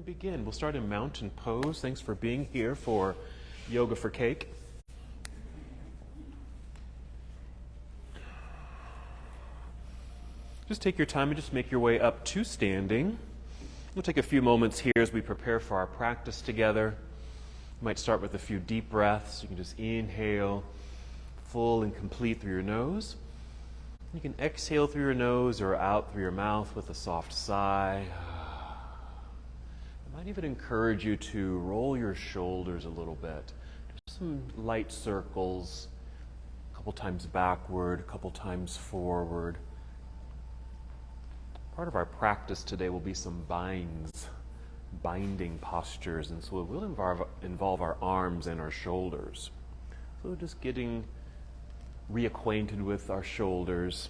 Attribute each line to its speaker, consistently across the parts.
Speaker 1: begin. We'll start in mountain pose. Thanks for being here for Yoga for Cake. Just take your time and just make your way up to standing. We'll take a few moments here as we prepare for our practice together. You might start with a few deep breaths. You can just inhale full and complete through your nose. You can exhale through your nose or out through your mouth with a soft sigh. I might even encourage you to roll your shoulders a little bit. Just some light circles, a couple times backward, a couple times forward. Part of our practice today will be some binding postures, and so it will involve our arms and our shoulders. So just getting reacquainted with our shoulders.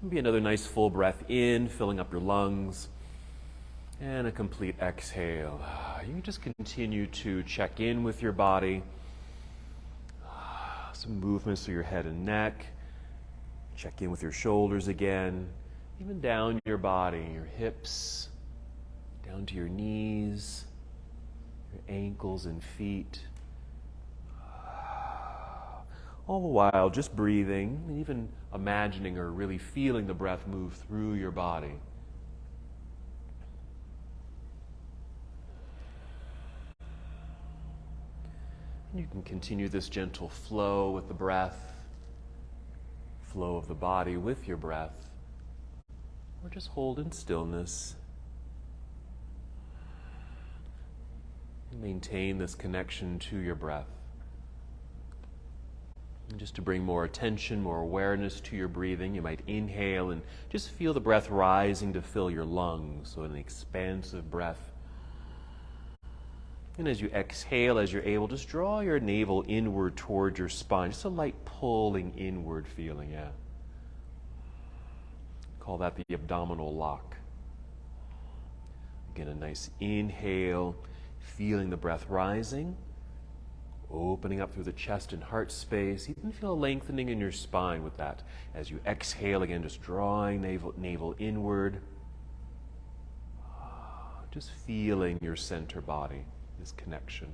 Speaker 1: Maybe another nice full breath in, filling up your lungs, and a complete exhale. You can just continue to check in with your body. Some movements through your head and neck. Check in with your shoulders again, even down your body, your hips, down to your knees, your ankles and feet. All the while just breathing, and even imagining or really feeling the breath move through your body. And you can continue this gentle flow with the breath. Flow of the body with your breath, or just hold in stillness. And maintain this connection to your breath. And just to bring more attention, more awareness to your breathing, you might inhale and just feel the breath rising to fill your lungs, so an expansive breath. And as you exhale, as you're able, just draw your navel inward towards your spine. Just a light pulling inward feeling, yeah. Call that the abdominal lock. Again, a nice inhale, feeling the breath rising, opening up through the chest and heart space. Even feel a lengthening in your spine with that. As you exhale, again, just drawing navel inward. Just feeling your center body. This connection.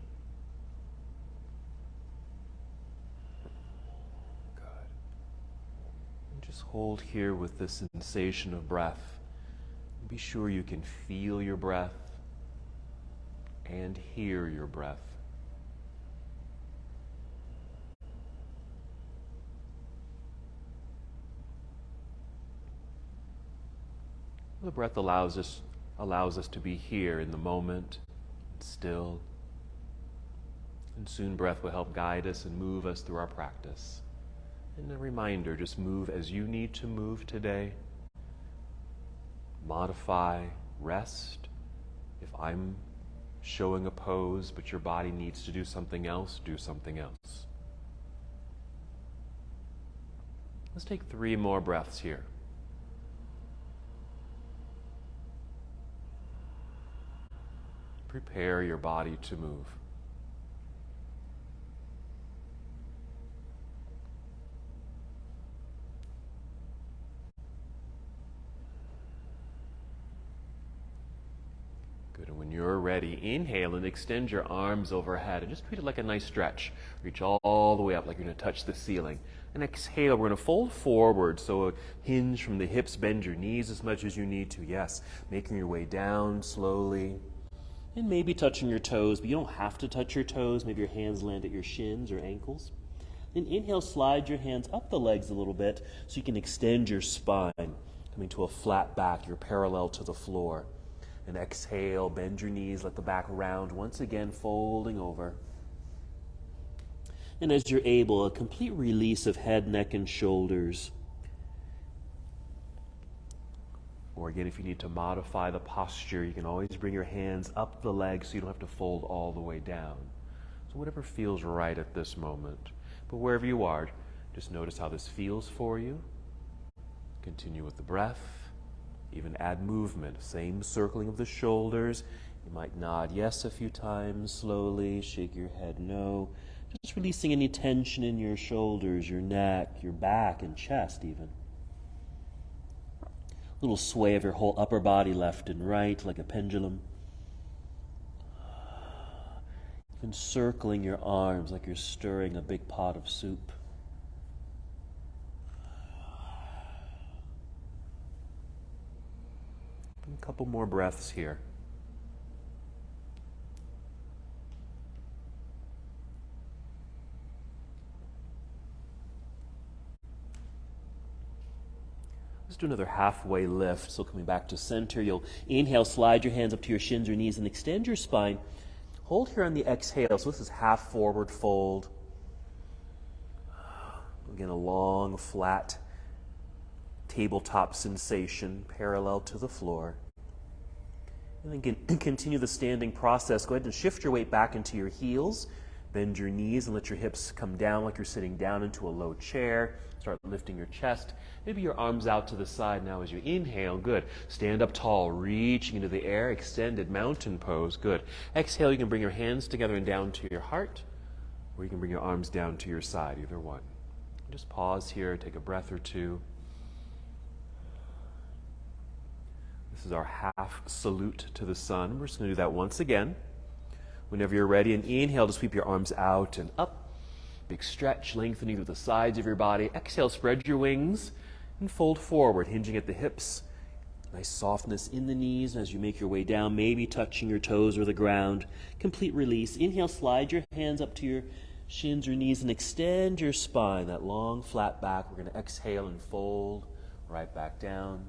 Speaker 1: Good. And just hold here with this sensation of breath. Be sure you can feel your breath and hear your breath. The breath allows us to be here in the moment. Still, and soon breath will help guide us and move us through our practice. And a reminder, just move as you need to move today. Modify, rest. If I'm showing a pose but your body needs to do something else, do something else. Let's take 3 more breaths here. Prepare your body to move. Good, and when you're ready, inhale and extend your arms overhead and just treat it like a nice stretch. Reach all the way up like you're going to touch the ceiling. And exhale, we're going to fold forward, so a hinge from the hips, bend your knees as much as you need to. Yes, making your way down slowly. And maybe touching your toes, but you don't have to touch your toes. Maybe your hands land at your shins or ankles. Then inhale, slide your hands up the legs a little bit so you can extend your spine, coming to a flat back. You're parallel to the floor. And exhale, bend your knees, let the back round, once again folding over. And as you're able, a complete release of head, neck, and shoulders. Or again, if you need to modify the posture, you can always bring your hands up the legs so you don't have to fold all the way down. So whatever feels right at this moment. But wherever you are, just notice how this feels for you. Continue with the breath. Even add movement. Same circling of the shoulders. You might nod yes a few times slowly. Shake your head no. Just releasing any tension in your shoulders, your neck, your back, and chest even.
Speaker 2: Little sway of your whole upper body left and right like a pendulum. Encircling your arms like you're stirring a big pot of soup.
Speaker 1: A couple more breaths here. Let's do another halfway lift. So coming back to center, you'll inhale, slide your hands up to your shins or knees and extend your spine. Hold here on the exhale. So this is half forward fold. Again, a long, flat tabletop sensation parallel to the floor. And then continue the standing process. Go ahead and shift your weight back into your heels. Bend your knees and let your hips come down like you're sitting down into a low chair. Start lifting your chest. Maybe your arms out to the side now as you inhale. Good. Stand up tall, reaching into the air. Extended mountain pose. Good. Exhale, you can bring your hands together and down to your heart, or you can bring your arms down to your side, either one. Just pause here, take a breath or two. This is our half salute to the sun. We're just going to do that once again. Whenever you're ready, and inhale to sweep your arms out and up. Big stretch, lengthening through the sides of your body. Exhale, spread your wings and fold forward, hinging at the hips. Nice softness in the knees as you make your way down, maybe touching your toes or the ground. Complete release. Inhale, slide your hands up to your shins or knees and extend your spine, that long flat back. We're going to exhale and fold right back down.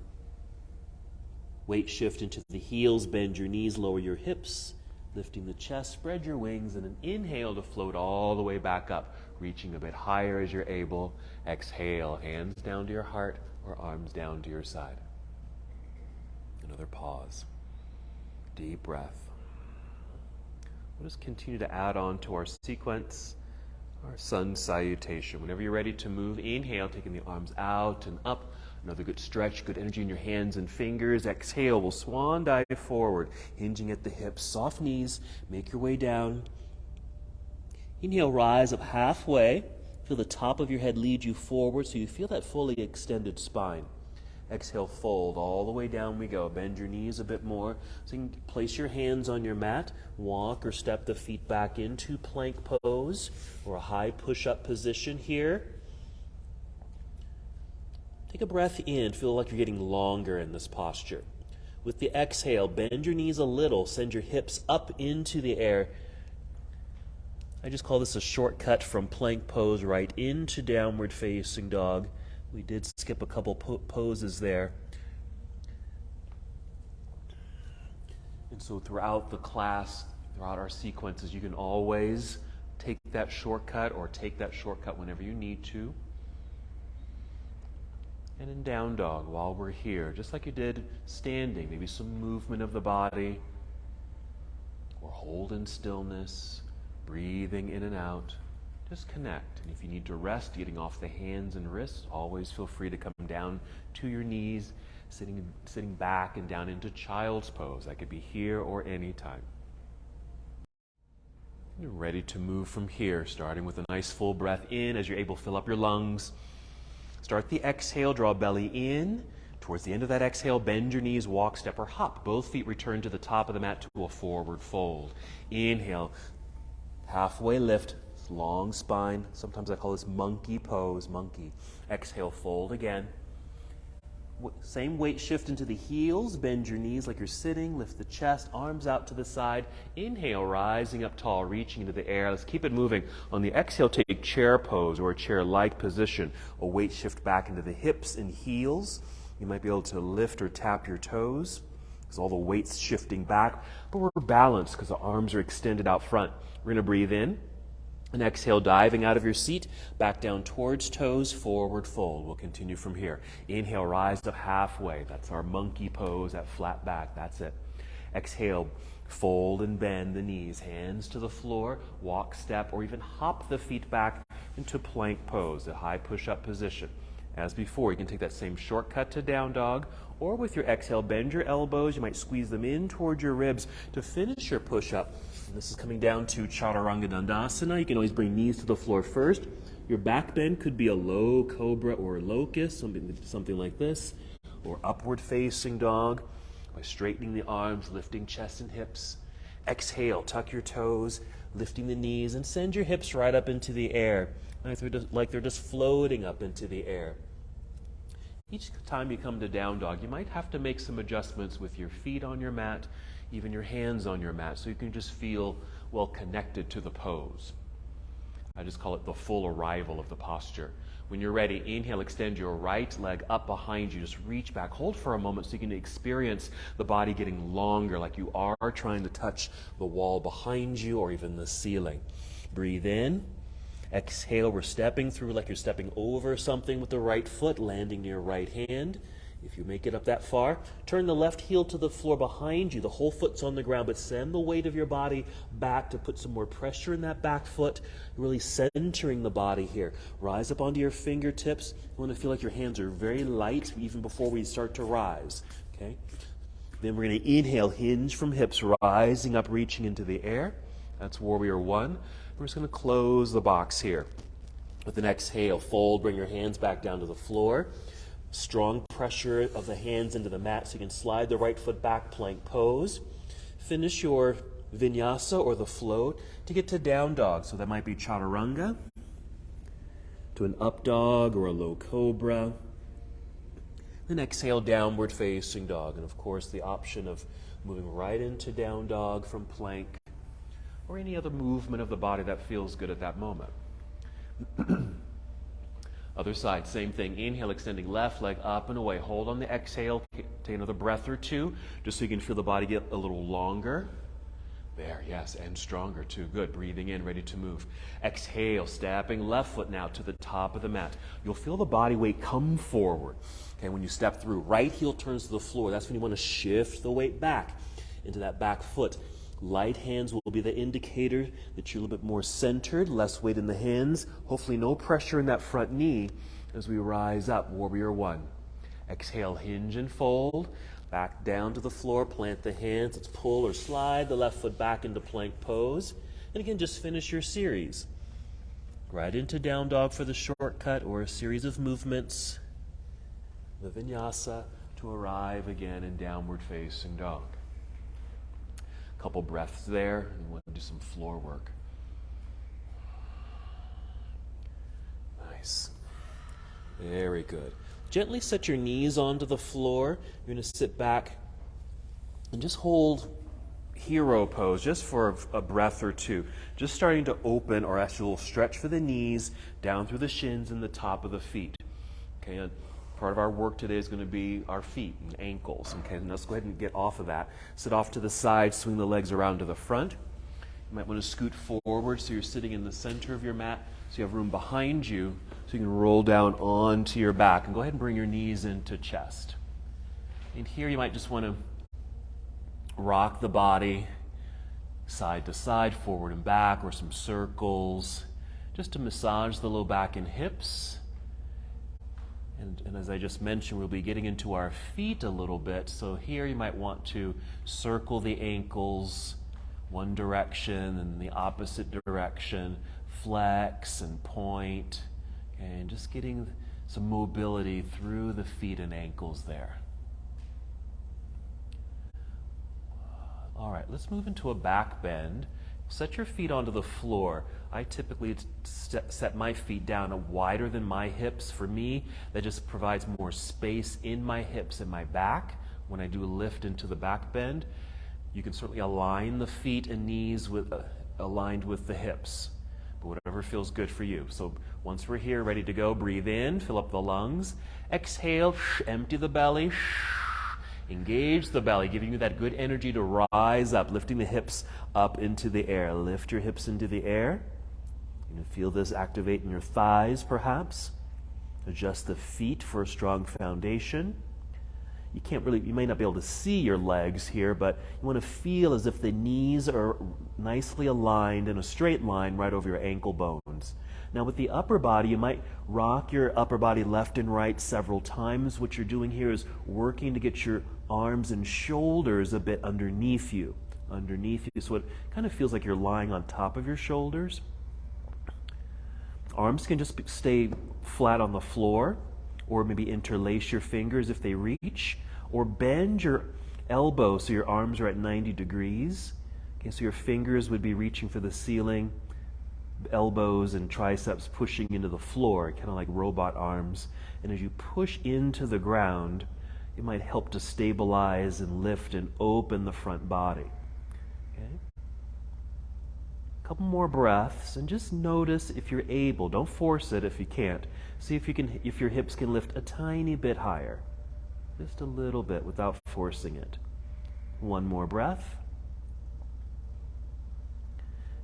Speaker 1: Weight shift into the heels, bend your knees, lower your hips, lifting the chest, spread your wings, and an inhale to float all the way back up, reaching a bit higher as you're able. Exhale, hands down to your heart or arms down to your side. Another pause. Deep breath. We'll just continue to add on to our sequence, our sun salutation. Whenever you're ready to move, inhale, taking the arms out and up. Another good stretch, good energy in your hands and fingers. Exhale, we'll swan dive forward, hinging at the hips. Soft knees, make your way down. Inhale, rise up halfway. Feel the top of your head lead you forward so you feel that fully extended spine. Exhale, fold. All the way down we go. Bend your knees a bit more. So you can place your hands on your mat. Walk or step the feet back into plank pose or a high push-up position here. Take a breath in. Feel like you're getting longer in this posture. With the exhale, bend your knees a little. Send your hips up into the air. I just call this a shortcut from plank pose right into downward facing dog. We did skip a couple poses there. And so throughout the class, throughout our sequences, you can always take that shortcut or take that shortcut whenever you need to. And in down dog, while we're here, just like you did standing, maybe some movement of the body, or hold in stillness, breathing in and out. Just connect. And if you need to rest, getting off the hands and wrists, always feel free to come down to your knees, sitting back and down into child's pose. That could be here or anytime. You're ready to move from here, starting with a nice full breath in. As you're able, fill up your lungs. Start the exhale, draw belly in. Towards the end of that exhale, bend your knees, walk, step, or hop. Both feet return to the top of the mat to a forward fold. Inhale, halfway lift, long spine. Sometimes I call this monkey pose, monkey. Exhale, fold again. Same weight shift into the heels. Bend your knees like you're sitting. Lift the chest, arms out to the side. Inhale, rising up tall, reaching into the air. Let's keep it moving. On the exhale, take chair pose or a chair-like position. A weight shift back into the hips and heels. You might be able to lift or tap your toes because all the weight's shifting back. But we're balanced because the arms are extended out front. We're going to breathe in. And exhale, diving out of your seat, back down towards toes, forward fold. We'll continue from here. Inhale, rise up halfway. That's our monkey pose, that flat back. That's it. Exhale, fold and bend the knees, hands to the floor, walk, step, or even hop the feet back into plank pose, a high push-up position. As before, you can take that same shortcut to down dog, or with your exhale, bend your elbows. You might squeeze them in towards your ribs to finish your push-up. And this is coming down to Chaturanga Dandasana. You can always bring knees to the floor first. Your back bend could be a low cobra or locust, something like this. or upward facing dog by straightening the arms, lifting chest and hips. Exhale, tuck your toes, lifting the knees, and send your hips right up into the air, like they're just floating up into the air. Each time you come to down dog, you might have to make some adjustments with your feet on your mat, even your hands on your mat, so you can just feel well connected to the pose. I just call it the full arrival of the posture. When you're ready, inhale, extend your right leg up behind you. Just reach back, hold for a moment so you can experience the body getting longer, like you are trying to touch the wall behind you or even the ceiling. Breathe in. Exhale, we're stepping through like you're stepping over something with the right foot, landing to your right hand. If you make it up that far, turn the left heel to the floor behind you. The whole foot's on the ground, but send the weight of your body back to put some more pressure in that back foot, really centering the body here. Rise up onto your fingertips. You want to feel like your hands are very light even before we start to rise. Okay? Then we're going to inhale, hinge from hips, rising up, reaching into the air. That's warrior one. We're just going to close the box here. With an exhale, fold, bring your hands back down to the floor. Strong pressure of the hands into the mat so you can slide the right foot back, plank pose. Finish your vinyasa or the float to get to down dog. So that might be chaturanga, to an up dog or a low cobra. Then exhale, downward facing dog. And of course the option of moving right into down dog from plank or any other movement of the body that feels good at that moment. Other side, same thing. Inhale, extending left leg up and away. Hold on the exhale. Take another breath or two, just so you can feel the body get a little longer. There, yes, and stronger too. Good. Breathing in, ready to move. Exhale, stepping left foot now to the top of the mat. You'll feel the body weight come forward. Okay, when you step through, right heel turns to the floor. That's when you want to shift the weight back into that back foot. Light hands will be the indicator that you're a little bit more centered, less weight in the hands. Hopefully no pressure in that front knee as we rise up, warrior one. Exhale, hinge and fold. Back down to the floor, plant the hands. Let's pull or slide the left foot back into plank pose. And again, just finish your series. Right into down dog for the shortcut or a series of movements. The vinyasa to arrive again in downward facing dog. Couple breaths there, and we'll do some floor work. Nice. Very good. Gently set your knees onto the floor. You're going to sit back and just hold hero pose just for a breath or two. Just starting to open or actually a little stretch for the knees, down through the shins and the top of the feet. Okay, and part of our work today is going to be our feet and ankles. Okay, and let's go ahead and get off of that. Sit off to the side, swing the legs around to the front. You might want to scoot forward so you're sitting in the center of your mat, so you have room behind you so you can roll down onto your back. And go ahead and bring your knees into chest. And here you might just want to rock the body side to side, forward and back, or some circles, just to massage the low back and hips. And as I just mentioned, we'll be getting into our feet a little bit. So here you might want to circle the ankles one direction and the opposite direction, flex and point, and just getting some mobility through the feet and ankles there. All right, let's move into a back bend. Set your feet onto the floor. I typically set my feet down wider than my hips. For me, that just provides more space in my hips and my back when I do a lift into the back bend. You can certainly align the feet and knees aligned with the hips, but whatever feels good for you. So once we're here, ready to go, breathe in, fill up the lungs. Exhale, empty the belly. Engage the belly, giving you that good energy to rise up, lifting the hips up into the air. Lift your hips into the air. You can feel this activate in your thighs, perhaps. Adjust the feet for a strong foundation. You may not be able to see your legs here, but you want to feel as if the knees are nicely aligned in a straight line right over your ankle bones. Now with the upper body, you might rock your upper body left and right several times. What you're doing here is working to get your arms and shoulders a bit underneath you. So it kind of feels like you're lying on top of your shoulders. Arms can just stay flat on the floor, or maybe interlace your fingers if they reach, or bend your elbow so your arms are at 90 degrees. Okay, so your fingers would be reaching for the ceiling, elbows and triceps pushing into the floor, kind of like robot arms. And as you push into the ground, it might help to stabilize and lift and open the front body. Okay? A couple more breaths, and just notice if you're able. Don't force it if you can't. See if your hips can lift a tiny bit higher. Just a little bit without forcing it. One more breath.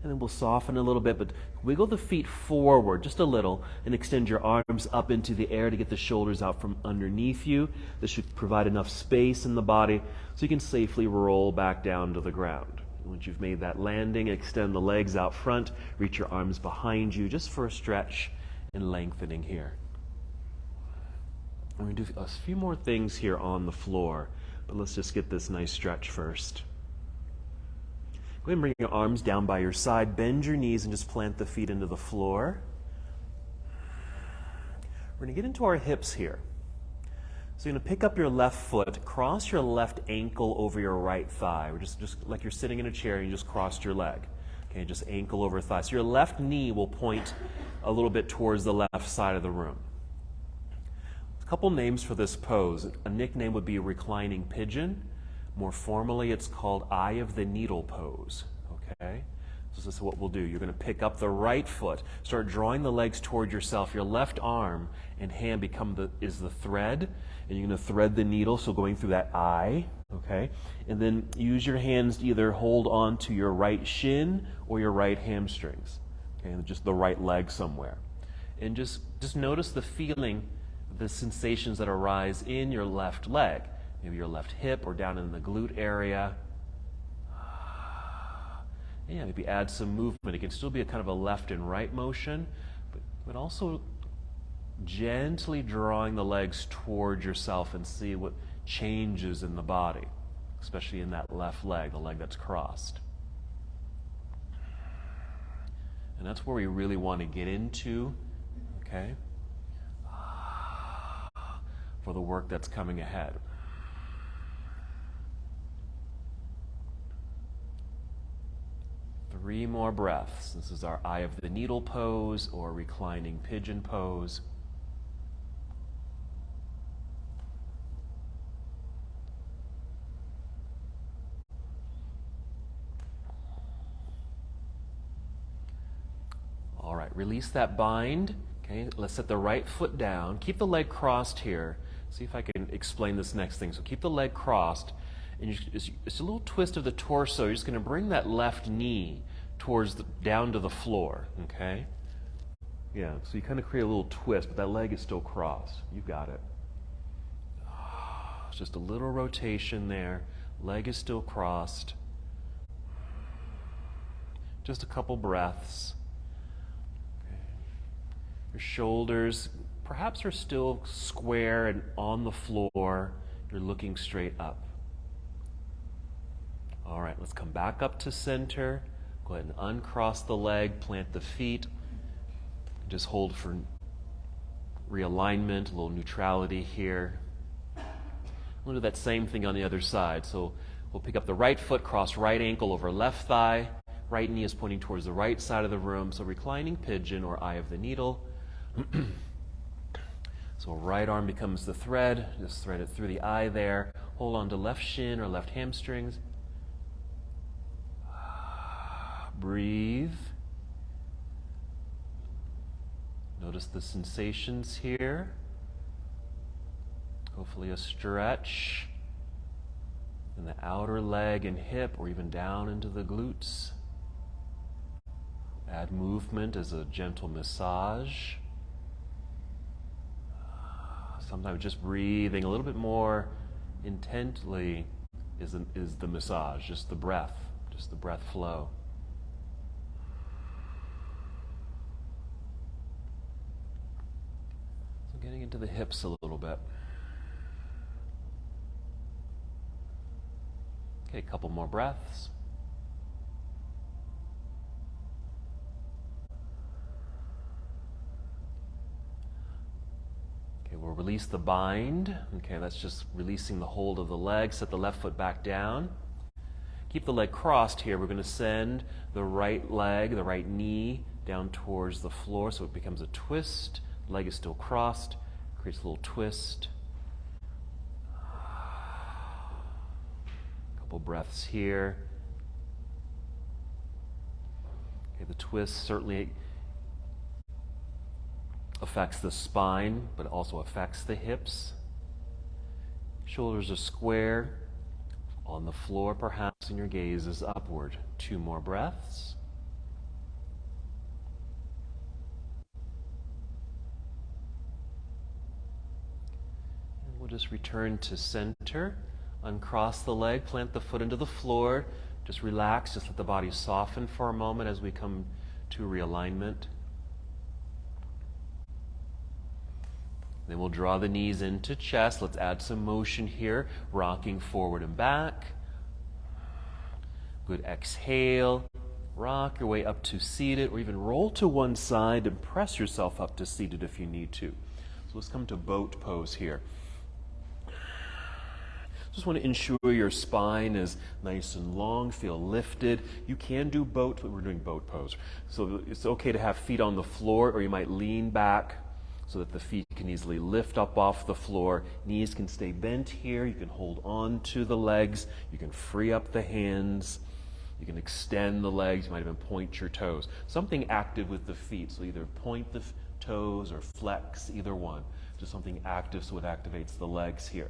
Speaker 1: And then we'll soften a little bit, but wiggle the feet forward just a little and extend your arms up into the air to get the shoulders out from underneath you. This should provide enough space in the body so you can safely roll back down to the ground. Once you've made that landing, extend the legs out front, reach your arms behind you just for a stretch and lengthening here. We're going to do a few more things here on the floor, but let's just get this nice stretch first. Go ahead and bring your arms down by your side, bend your knees, and just plant the feet into the floor. We're going to get into our hips here. So you're going to pick up your left foot, cross your left ankle over your right thigh. We're just like you're sitting in a chair and you just crossed your leg. Okay, just ankle over thigh. So your left knee will point a little bit towards the left side of the room. A couple names for this pose. A nickname would be reclining pigeon. More formally, it's called eye of the needle pose. Okay? So this is what we'll do. You're going to pick up the right foot, start drawing the legs toward yourself. Your left arm and hand is the thread, and you're going to thread the needle, so going through that eye. Okay? And then use your hands to either hold on to your right shin or your right hamstrings. Okay? And just the right leg somewhere. And just notice the feeling, the sensations that arise in your left leg. Maybe your left hip or down in the glute area. Yeah, maybe add some movement. It can still be a kind of a left and right motion, but also gently drawing the legs toward yourself and see what changes in the body, especially in that left leg, the leg that's crossed. And that's where we really want to get into, okay, for the work that's coming ahead. Three more breaths. This is our eye of the needle pose or reclining pigeon pose. All right, release that bind. Okay, let's set the right foot down. Keep the leg crossed here. See if I can explain this next thing. So keep the leg crossed. And it's a little twist of the torso. You're just going to bring that left knee down to the floor, okay? Yeah, so you kind of create a little twist, but that leg is still crossed. You got it. It's just a little rotation there. Leg is still crossed. Just a couple breaths. Okay. Your shoulders perhaps are still square and on the floor. You're looking straight up. All right, let's come back up to center. Go ahead and uncross the leg, plant the feet. Just hold for realignment, a little neutrality here. We'll do that same thing on the other side. So we'll pick up the right foot, cross right ankle over left thigh. Right knee is pointing towards the right side of the room. So reclining pigeon or eye of the needle. So right arm becomes the thread. Just thread it through the eye there. Hold on to left shin or left hamstrings. Breathe. Notice the sensations here. Hopefully a stretch in the outer leg and hip or even down into the glutes. Add movement as a gentle massage. Sometimes just breathing a little bit more intently is the massage, just the breath flow. Getting into the hips a little bit. Okay, a couple more breaths. Okay, we'll release the bind. Okay, that's just releasing the hold of the leg. Set the left foot back down. Keep the leg crossed here. We're going to send the right leg, the right knee, down towards the floor so it becomes a twist. Leg is still crossed. Creates a little twist. Couple breaths here. Okay, the twist certainly affects the spine, but it also affects the hips. Shoulders are square. On the floor, perhaps, and your gaze is upward. 2 more breaths. And we'll just return to center. Uncross the leg, plant the foot into the floor. Just relax, just let the body soften for a moment as we come to realignment. Then we'll draw the knees into chest. Let's add some motion here, rocking forward and back. Good exhale. Rock your way up to seated, or even roll to one side and press yourself up to seated if you need to. So let's come to boat pose here. Just want to ensure your spine is nice and long, feel lifted. You can do boat, but we're doing boat pose. So it's okay to have feet on the floor, or you might lean back so that the feet can easily lift up off the floor. Knees can stay bent here. You can hold on to the legs. You can free up the hands. You can extend the legs. You might even point your toes. Something active with the feet. So either point the toes or flex, either one. Just something active so it activates the legs here.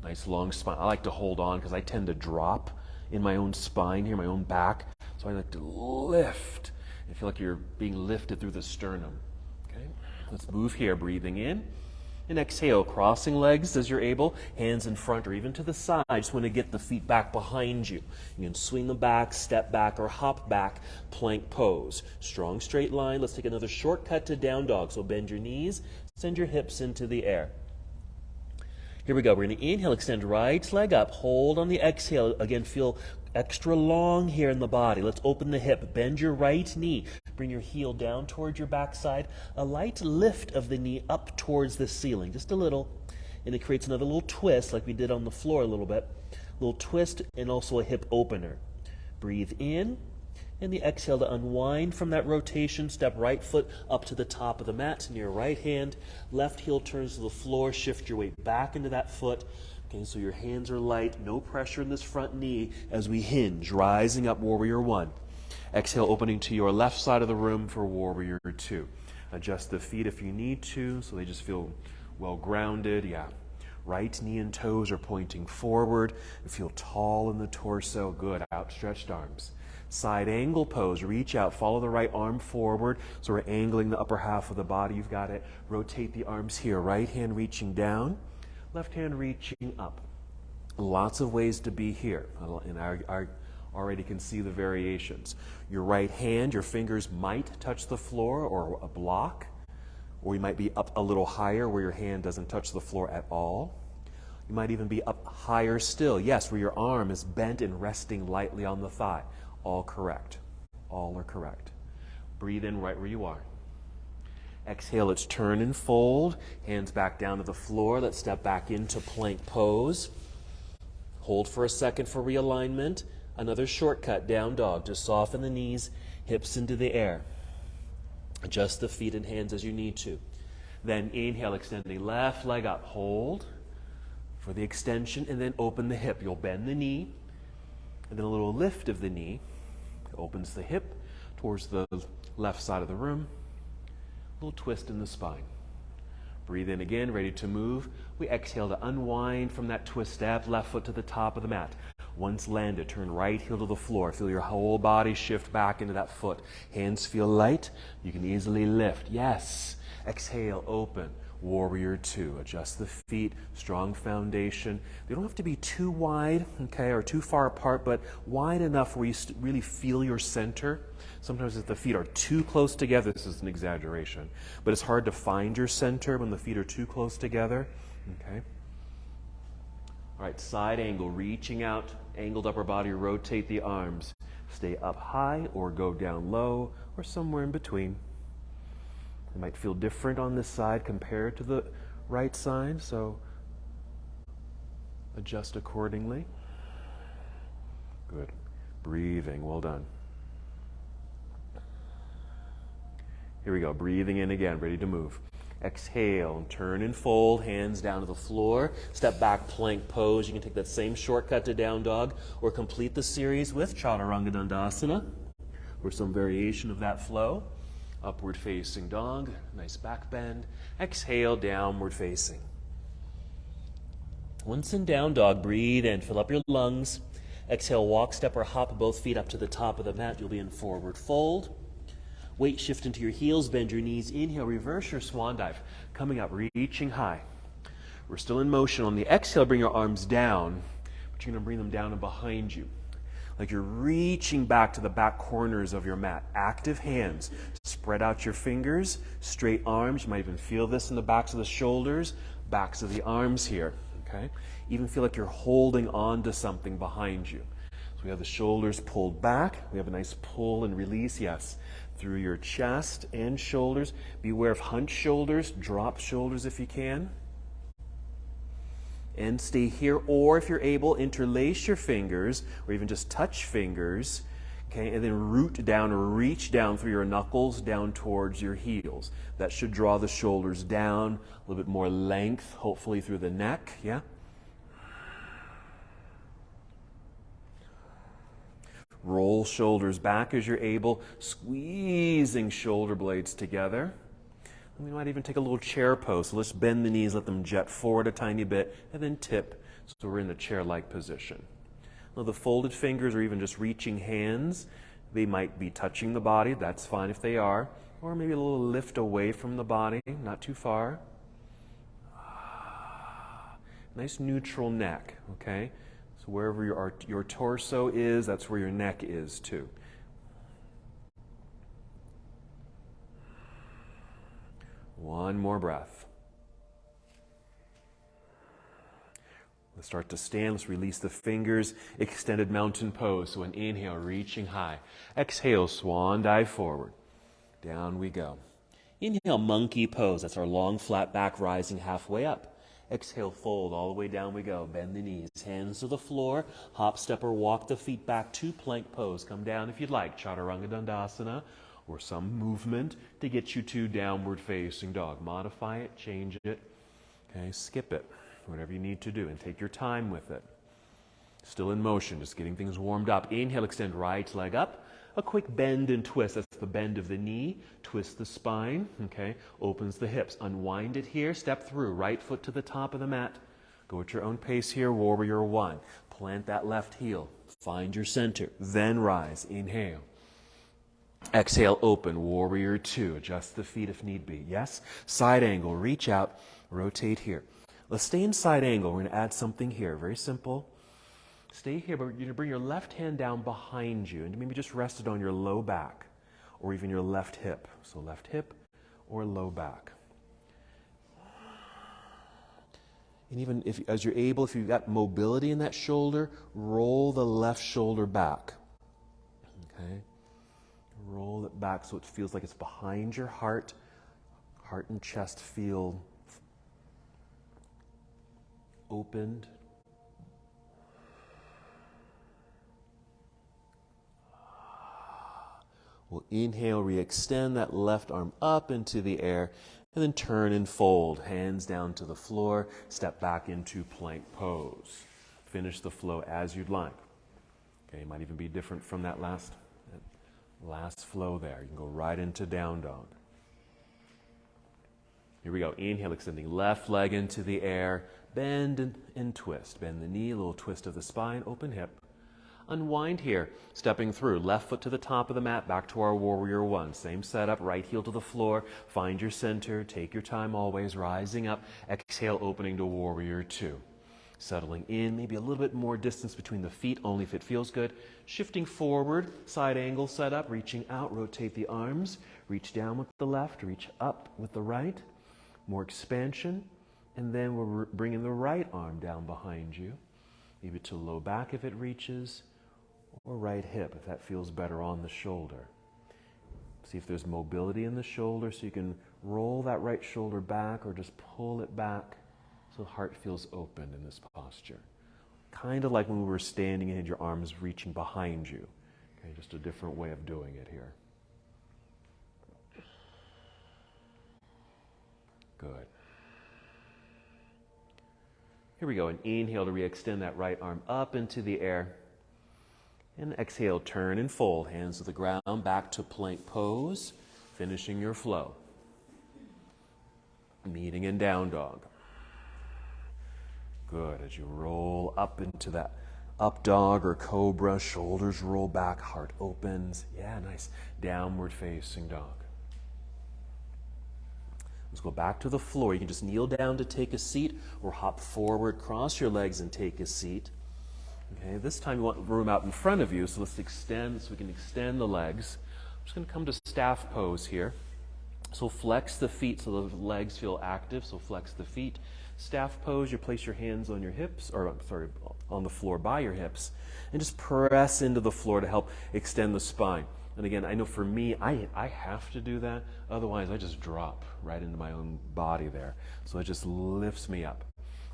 Speaker 1: Nice long spine. I like to hold on because I tend to drop in my own spine here, my own back. So I like to lift and feel like you're being lifted through the sternum. Okay? Let's move here, breathing in. And exhale, crossing legs as you're able, hands in front or even to the side. Just want to get the feet back behind you. You can swing them back, step back, or hop back, plank pose. Strong straight line. Let's take another shortcut to down dog. So bend your knees, send your hips into the air. Here we go. We're going to inhale, extend right leg up, hold on the exhale. Again, feel extra long here in the body. Let's open the hip, bend your right knee. Bring your heel down towards your backside. A light lift of the knee up towards the ceiling, just a little. And it creates another little twist like we did on the floor a little bit. A little twist and also a hip opener. Breathe in. And the exhale to unwind from that rotation. Step right foot up to the top of the mat in your right hand. Left heel turns to the floor. Shift your weight back into that foot. Okay, so your hands are light. No pressure in this front knee as we hinge, rising up Warrior 1. Exhale, opening to your left side of the room for Warrior 2. Adjust the feet if you need to so they just feel well grounded. Yeah. Right knee and toes are pointing forward. You feel tall in the torso. Good. Outstretched arms. Side angle pose. Reach out. Follow the right arm forward. So we're angling the upper half of the body. You've got it. Rotate the arms here. Right hand reaching down. Left hand reaching up. Lots of ways to be here. And I already can see the variations. Your right hand, your fingers might touch the floor or a block. Or you might be up a little higher where your hand doesn't touch the floor at all. You might even be up higher still. Yes, where your arm is bent and resting lightly on the thigh. All correct. All are correct. Breathe in right where you are. Exhale, let's turn and fold. Hands back down to the floor. Let's step back into plank pose. Hold for a second for realignment. Another shortcut, down dog, to soften the knees, hips into the air. Adjust the feet and hands as you need to. Then inhale, extend the left leg up. Hold for the extension and then open the hip. You'll bend the knee and then a little lift of the knee. Opens the hip towards the left side of the room. A little twist in the spine. Breathe in again, ready to move. We exhale to unwind from that twist step, left foot to the top of the mat. Once landed, turn right heel to the floor. Feel your whole body shift back into that foot. Hands feel light. You can easily lift. Yes. Exhale, open. Warrior 2. Adjust the feet. Strong foundation. They don't have to be too wide, okay, or too far apart, but wide enough where you really feel your center. Sometimes if the feet are too close together, this is an exaggeration, but it's hard to find your center when the feet are too close together, okay? All right, side angle, reaching out, angled upper body, rotate the arms. Stay up high or go down low or somewhere in between. It might feel different on this side compared to the right side, so adjust accordingly. Good. Breathing, well done. Here we go, breathing in again, ready to move. Exhale, turn and fold, hands down to the floor. Step back, plank pose. You can take that same shortcut to down dog or complete the series with Chaturanga Dandasana or some variation of that flow. Upward facing dog, nice back bend. Exhale, downward facing. Once in down dog, breathe in, fill up your lungs. Exhale, walk, step, or hop both feet up to the top of the mat. You'll be in forward fold. Weight shift into your heels, bend your knees. Inhale, reverse your swan dive. Coming up, reaching high. We're still in motion. On the exhale, bring your arms down, but you're going to bring them down and behind you. Like you're reaching back to the back corners of your mat. Active hands. Spread out your fingers, straight arms. You might even feel this in the backs of the shoulders, backs of the arms here. Okay? Even feel like you're holding on to something behind you. So we have the shoulders pulled back. We have a nice pull and release, yes, through your chest and shoulders. Beware of hunched shoulders. Drop shoulders if you can. And stay here, or if you're able, interlace your fingers, or even just touch fingers, okay, and then root down or reach down through your knuckles down towards your heels. That should draw the shoulders down, a little bit more length, hopefully through the neck, yeah? Roll shoulders back as you're able, squeezing shoulder blades together. And we might even take a little chair pose. So let's bend the knees, let them jet forward a tiny bit, and then tip. So we're in a chair-like position. Now the folded fingers or even just reaching hands, they might be touching the body. That's fine if they are. Or maybe a little lift away from the body, not too far. Nice neutral neck, okay? So wherever your torso is, that's where your neck is too. One more breath. Let's start to stand. Let's release the fingers. Extended mountain pose. So an inhale, reaching high. Exhale, swan dive forward. Down we go. Inhale, monkey pose. That's our long, flat back rising halfway up. Exhale, fold. All the way down we go. Bend the knees. Hands to the floor. Hop, step, or walk the feet back to plank pose. Come down if you'd like. Chaturanga Dandasana. Or some movement to get you to downward facing dog. Modify it, change it, okay, skip it, whatever you need to do, and take your time with it. Still in motion, just getting things warmed up. Inhale, extend right leg up. A quick bend and twist. That's the bend of the knee. Twist the spine, okay, opens the hips. Unwind it here, step through. Right foot to the top of the mat. Go at your own pace here, warrior one. Plant that left heel. Find your center, then rise. Inhale. Exhale, open, warrior two. Adjust the feet if need be. Yes? Side angle, reach out, rotate here. Let's stay in side angle. We're going to add something here. Very simple. Stay here, but you're going to bring your left hand down behind you and maybe just rest it on your low back or even your left hip. So left hip or low back. And even if, as you're able, if you've got mobility in that shoulder, roll the left shoulder back. Okay? Roll it back so it feels like it's behind your heart. Heart and chest feel opened. We'll inhale, re-extend that left arm up into the air, and then turn and fold. Hands down to the floor. Step back into plank pose. Finish the flow as you'd like. Okay, it might even be different from that last flow there. You can go right into down dog. Here we go. Inhale, extending left leg into the air. Bend and twist. Bend the knee, a little twist of the spine, open hip. Unwind here, stepping through. Left foot to the top of the mat, back to our warrior one. Same setup, right heel to the floor. Find your center. Take your time always, rising up. Exhale, opening to warrior two. Settling in, maybe a little bit more distance between the feet, only if it feels good. Shifting forward, side angle set up, reaching out, rotate the arms. Reach down with the left, reach up with the right. More expansion. And then we're bringing the right arm down behind you. Maybe to low back if it reaches, or right hip if that feels better on the shoulder. See if there's mobility in the shoulder so you can roll that right shoulder back or just pull it back so the heart feels open in this posture. Kind of like when we were standing and had your arms reaching behind you. Okay, just a different way of doing it here. Good. Here we go. And inhale to re-extend that right arm up into the air. And exhale, turn and fold. Hands to the ground, back to plank pose. Finishing your flow. Meeting in down dog. Good. As you roll up into that up dog or cobra, shoulders roll back, heart opens. Yeah, nice. Downward facing dog. Let's go back to the floor. You can just kneel down to take a seat or hop forward, cross your legs and take a seat. Okay, this time you want room out in front of you, so let's extend, so we can extend the legs. I'm just going to come to staff pose here. So flex the feet so the legs feel active, so flex the feet. Staff pose, you place your hands on your hips, or sorry, on the floor by your hips, and just press into the floor to help extend the spine. And again, I know for me, I have to do that, otherwise I just drop right into my own body there. So it just lifts me up.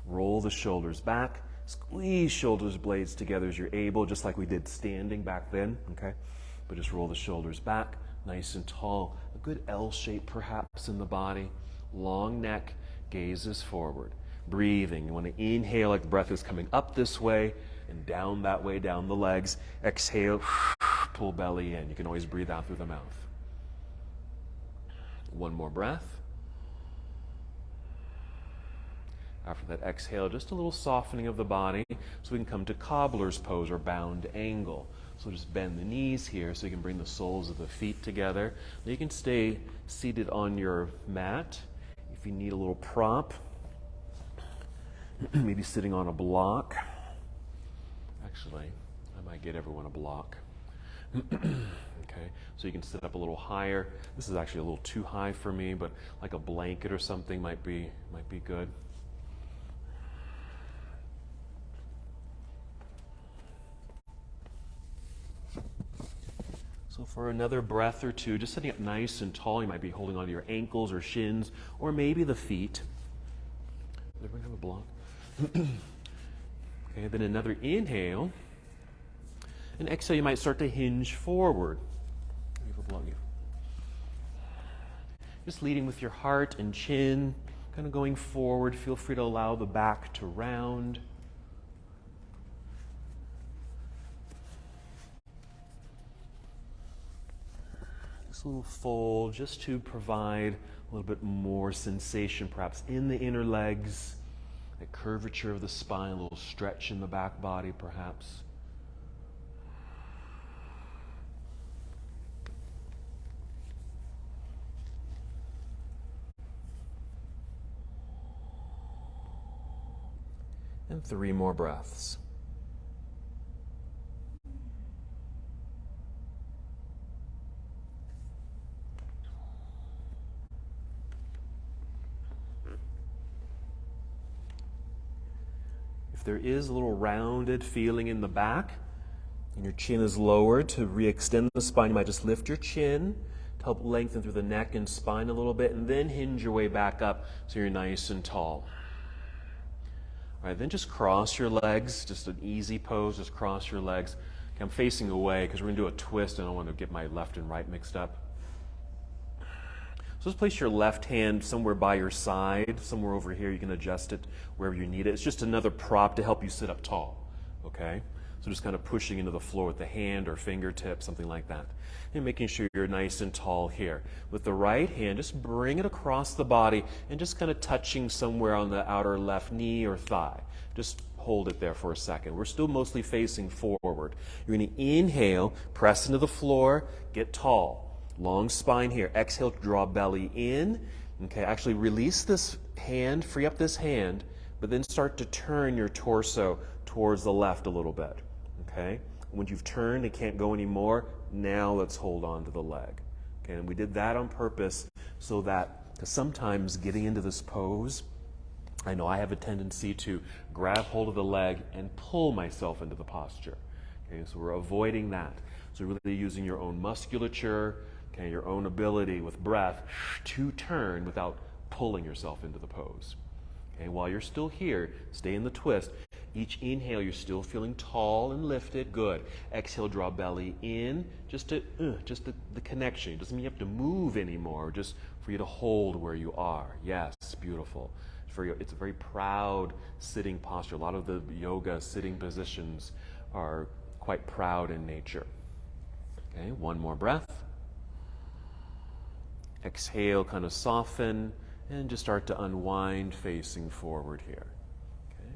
Speaker 1: Roll the shoulders back, squeeze shoulders blades together as you're able, just like we did standing back then, okay? But just roll the shoulders back, nice and tall. A good L shape perhaps in the body. Long neck, gazes forward. Breathing, you want to inhale like the breath is coming up this way and down that way, down the legs. Exhale, pull belly in. You can always breathe out through the mouth. One more breath. After that exhale, just a little softening of the body so we can come to cobbler's pose or bound angle. So just bend the knees here so you can bring the soles of the feet together. Now you can stay seated on your mat. If you need a little prop, maybe sitting on a block. Actually, I might get everyone a block. Okay, so you can sit up a little higher. This is actually a little too high for me, but like a blanket or something might be good. So for another breath or two, just sitting up nice and tall, you might be holding onto your ankles or shins, or maybe the feet. Does everyone have a block? Okay, then another inhale. And exhale, you might start to hinge forward. You have a block. Just leading with your heart and chin, kind of going forward. Feel free to allow the back to round. Just a little fold, just to provide a little bit more sensation, perhaps in the inner legs. A curvature of the spine, a little stretch in the back body, perhaps. And 3 more breaths. If there is a little rounded feeling in the back and your chin is lowered, to re-extend the spine, you might just lift your chin to help lengthen through the neck and spine a little bit, and then hinge your way back up so you're nice and tall. All right, then just cross your legs, just an easy pose, just cross your legs. Okay, I'm facing away because we're going to do a twist and I don't want to get my left and right mixed up. So just place your left hand somewhere by your side, somewhere over here. You can adjust it wherever you need it. It's just another prop to help you sit up tall, okay? So just kind of pushing into the floor with the hand or fingertip, something like that. And making sure you're nice and tall here. With the right hand, just bring it across the body and just kind of touching somewhere on the outer left knee or thigh. Just hold it there for a second. We're still mostly facing forward. You're going to inhale, press into the floor, get tall. Long spine here. Exhale, draw belly in. Okay, actually release this hand, free up this hand, but then start to turn your torso towards the left a little bit. Okay? When you've turned and can't go anymore, now let's hold on to the leg. Okay, and we did that on purpose so that, because sometimes getting into this pose, I know I have a tendency to grab hold of the leg and pull myself into the posture. Okay, so we're avoiding that. So really using your own musculature, Okay, your own ability with breath to turn without pulling yourself into the pose. Okay, while you're still here, stay in the twist. Each inhale, you're still feeling tall and lifted. Good. Exhale, draw belly in. Just the connection. It doesn't mean you have to move anymore. Just for you to hold where you are. Yes, beautiful. It's a very proud sitting posture. A lot of the yoga sitting positions are quite proud in nature. Okay, one more breath. Exhale, kind of soften, and just start to unwind facing forward here. Okay.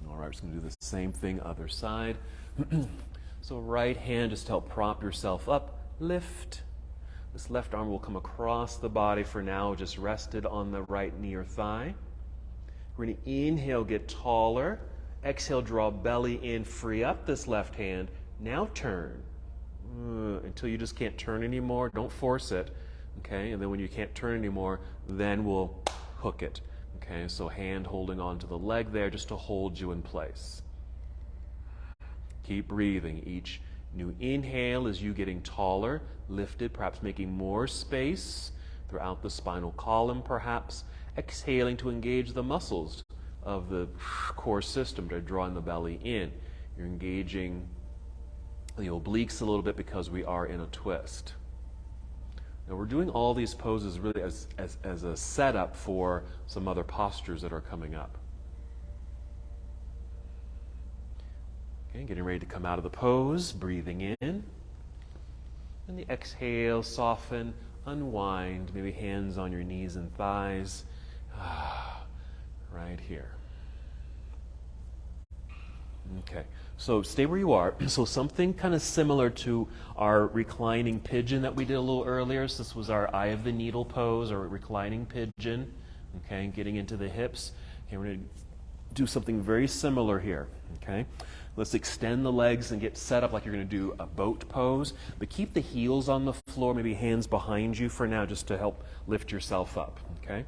Speaker 1: All right, we're just going to do the same thing, other side. So right hand, just help prop yourself up, lift. This left arm will come across the body for now, just rested on the right knee or thigh. We're going to inhale, get taller. Exhale, draw belly in, free up this left hand. Now turn. Until you just can't turn anymore, don't force it. Okay, and then when you can't turn anymore, then we'll hook it. Okay, so hand holding onto the leg there just to hold you in place. Keep breathing. Each new inhale is you getting taller, lifted, perhaps making more space throughout the spinal column, perhaps. Exhaling to engage the muscles of the core system to drawing the belly in. You're engaging the obliques a little bit because we are in a twist. Now we're doing all these poses really as a setup for some other postures that are coming up. Okay, getting ready to come out of the pose, breathing in. And the exhale, soften, unwind, maybe hands on your knees and thighs. Right here. Okay, so stay where you are. So something kind of similar to our reclining pigeon that we did a little earlier. So this was our eye of the needle pose, or reclining pigeon. Okay, getting into the hips. Okay, we're going to do something very similar here. Okay, let's extend the legs and get set up like you're going to do a boat pose. But keep the heels on the floor, maybe hands behind you for now, just to help lift yourself up. Okay.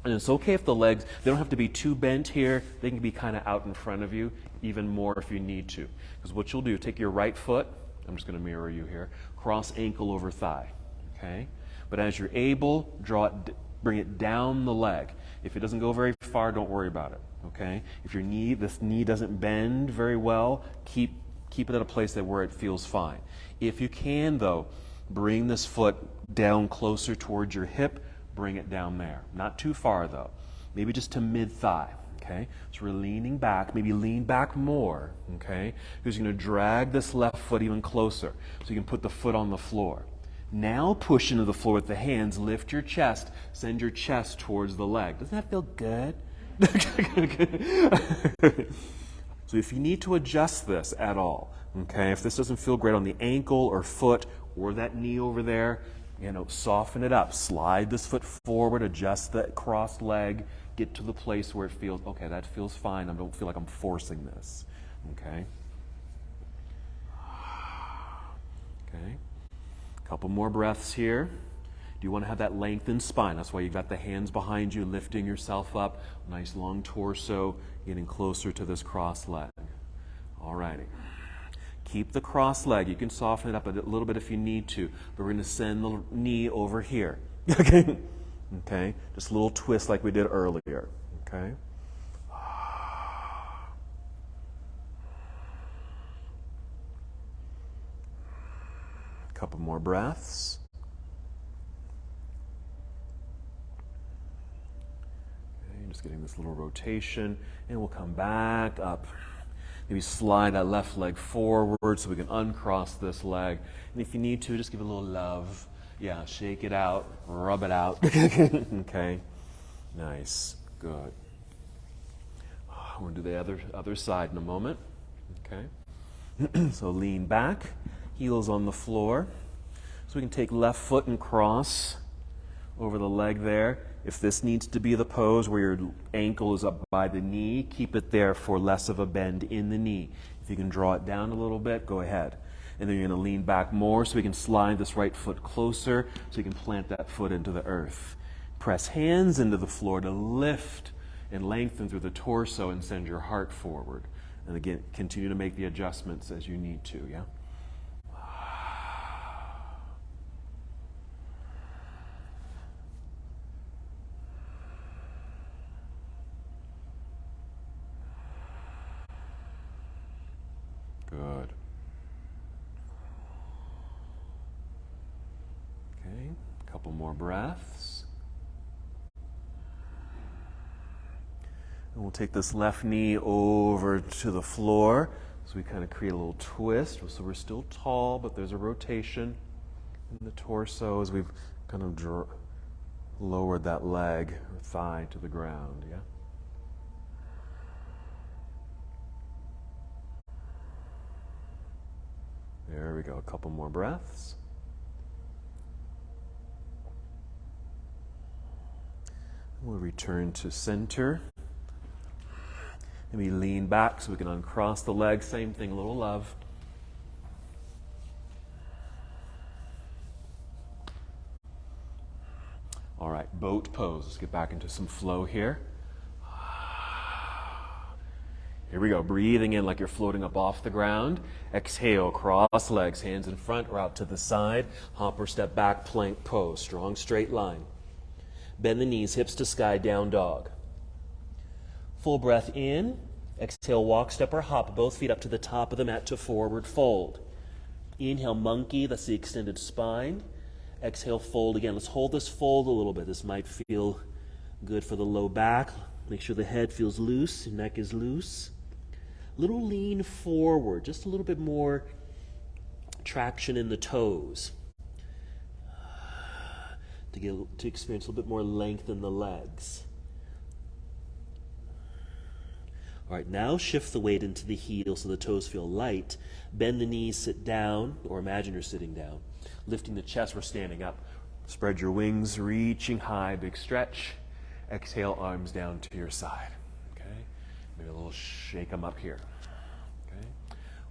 Speaker 1: And it's okay if the legs, they don't have to be too bent here. They can be kind of out in front of you, even more if you need to. Because what you'll do, take your right foot, I'm just going to mirror you here, cross ankle over thigh, okay? But as you're able, bring it down the leg. If it doesn't go very far, don't worry about it, okay? If this knee doesn't bend very well, keep it at a place where it feels fine. If you can, though, bring this foot down closer towards your hip. Bring it down there. Not too far, though. Maybe just to mid-thigh, okay? So we're leaning back. Maybe lean back more, okay? Because you're going to drag this left foot even closer. So you can put the foot on the floor. Now push into the floor with the hands. Lift your chest. Send your chest towards the leg. Doesn't that feel good? So if you need to adjust this at all, okay? If this doesn't feel great on the ankle or foot or that knee over there, soften it up. Slide this foot forward, adjust that crossed leg, get to the place where it feels, okay, that feels fine. I don't feel like I'm forcing this. Okay? Okay. A couple more breaths here. Do you want to have that lengthened spine? That's why you've got the hands behind you, lifting yourself up. Nice long torso, getting closer to this crossed leg. All righty. Keep the cross leg. You can soften it up a little bit if you need to. But we're going to send the knee over here. Okay? Okay? Just a little twist like we did earlier. Okay? A couple more breaths. Okay, just getting this little rotation. And we'll come back up. Maybe slide that left leg forward so we can uncross this leg. And if you need to, just give it a little love. Yeah, shake it out, rub it out. Okay, nice, good. We're going to do the other side in a moment. Okay, so lean back, heels on the floor. So we can take left foot and cross over the leg there. If this needs to be the pose where your ankle is up by the knee, keep it there for less of a bend in the knee. If you can draw it down a little bit, go ahead. And then you're going to lean back more so we can slide this right foot closer so you can plant that foot into the earth. Press hands into the floor to lift and lengthen through the torso and send your heart forward. And again, continue to make the adjustments as you need to, yeah? more breaths. And we'll take this left knee over to the floor. So we kind of create a little twist. So we're still tall, but there's a rotation in the torso as we've kind of lowered that leg or thigh to the ground, yeah? There we go, a couple more breaths. We'll return to center. And we lean back so we can uncross the legs. Same thing, a little love. All right, boat pose. Let's get back into some flow here. Here we go, breathing in like you're floating up off the ground. Exhale, cross legs, hands in front or out to the side. Hop or step back, plank pose, strong straight line. Bend the knees, hips to sky, down dog. Full breath in. Exhale, walk, step, or hop, both feet up to the top of the mat to forward fold. Inhale, monkey, that's the extended spine. Exhale, fold again. Let's hold this fold a little bit. This might feel good for the low back. Make sure the head feels loose, neck is loose. Little lean forward, just a little bit more traction in the toes. To experience a little bit more length in the legs. All right, now shift the weight into the heel so the toes feel light. Bend the knees, sit down, or imagine you're sitting down. Lifting the chest, we're standing up. Spread your wings, reaching high, big stretch. Exhale, arms down to your side. Okay, maybe a little shake them up here. Okay,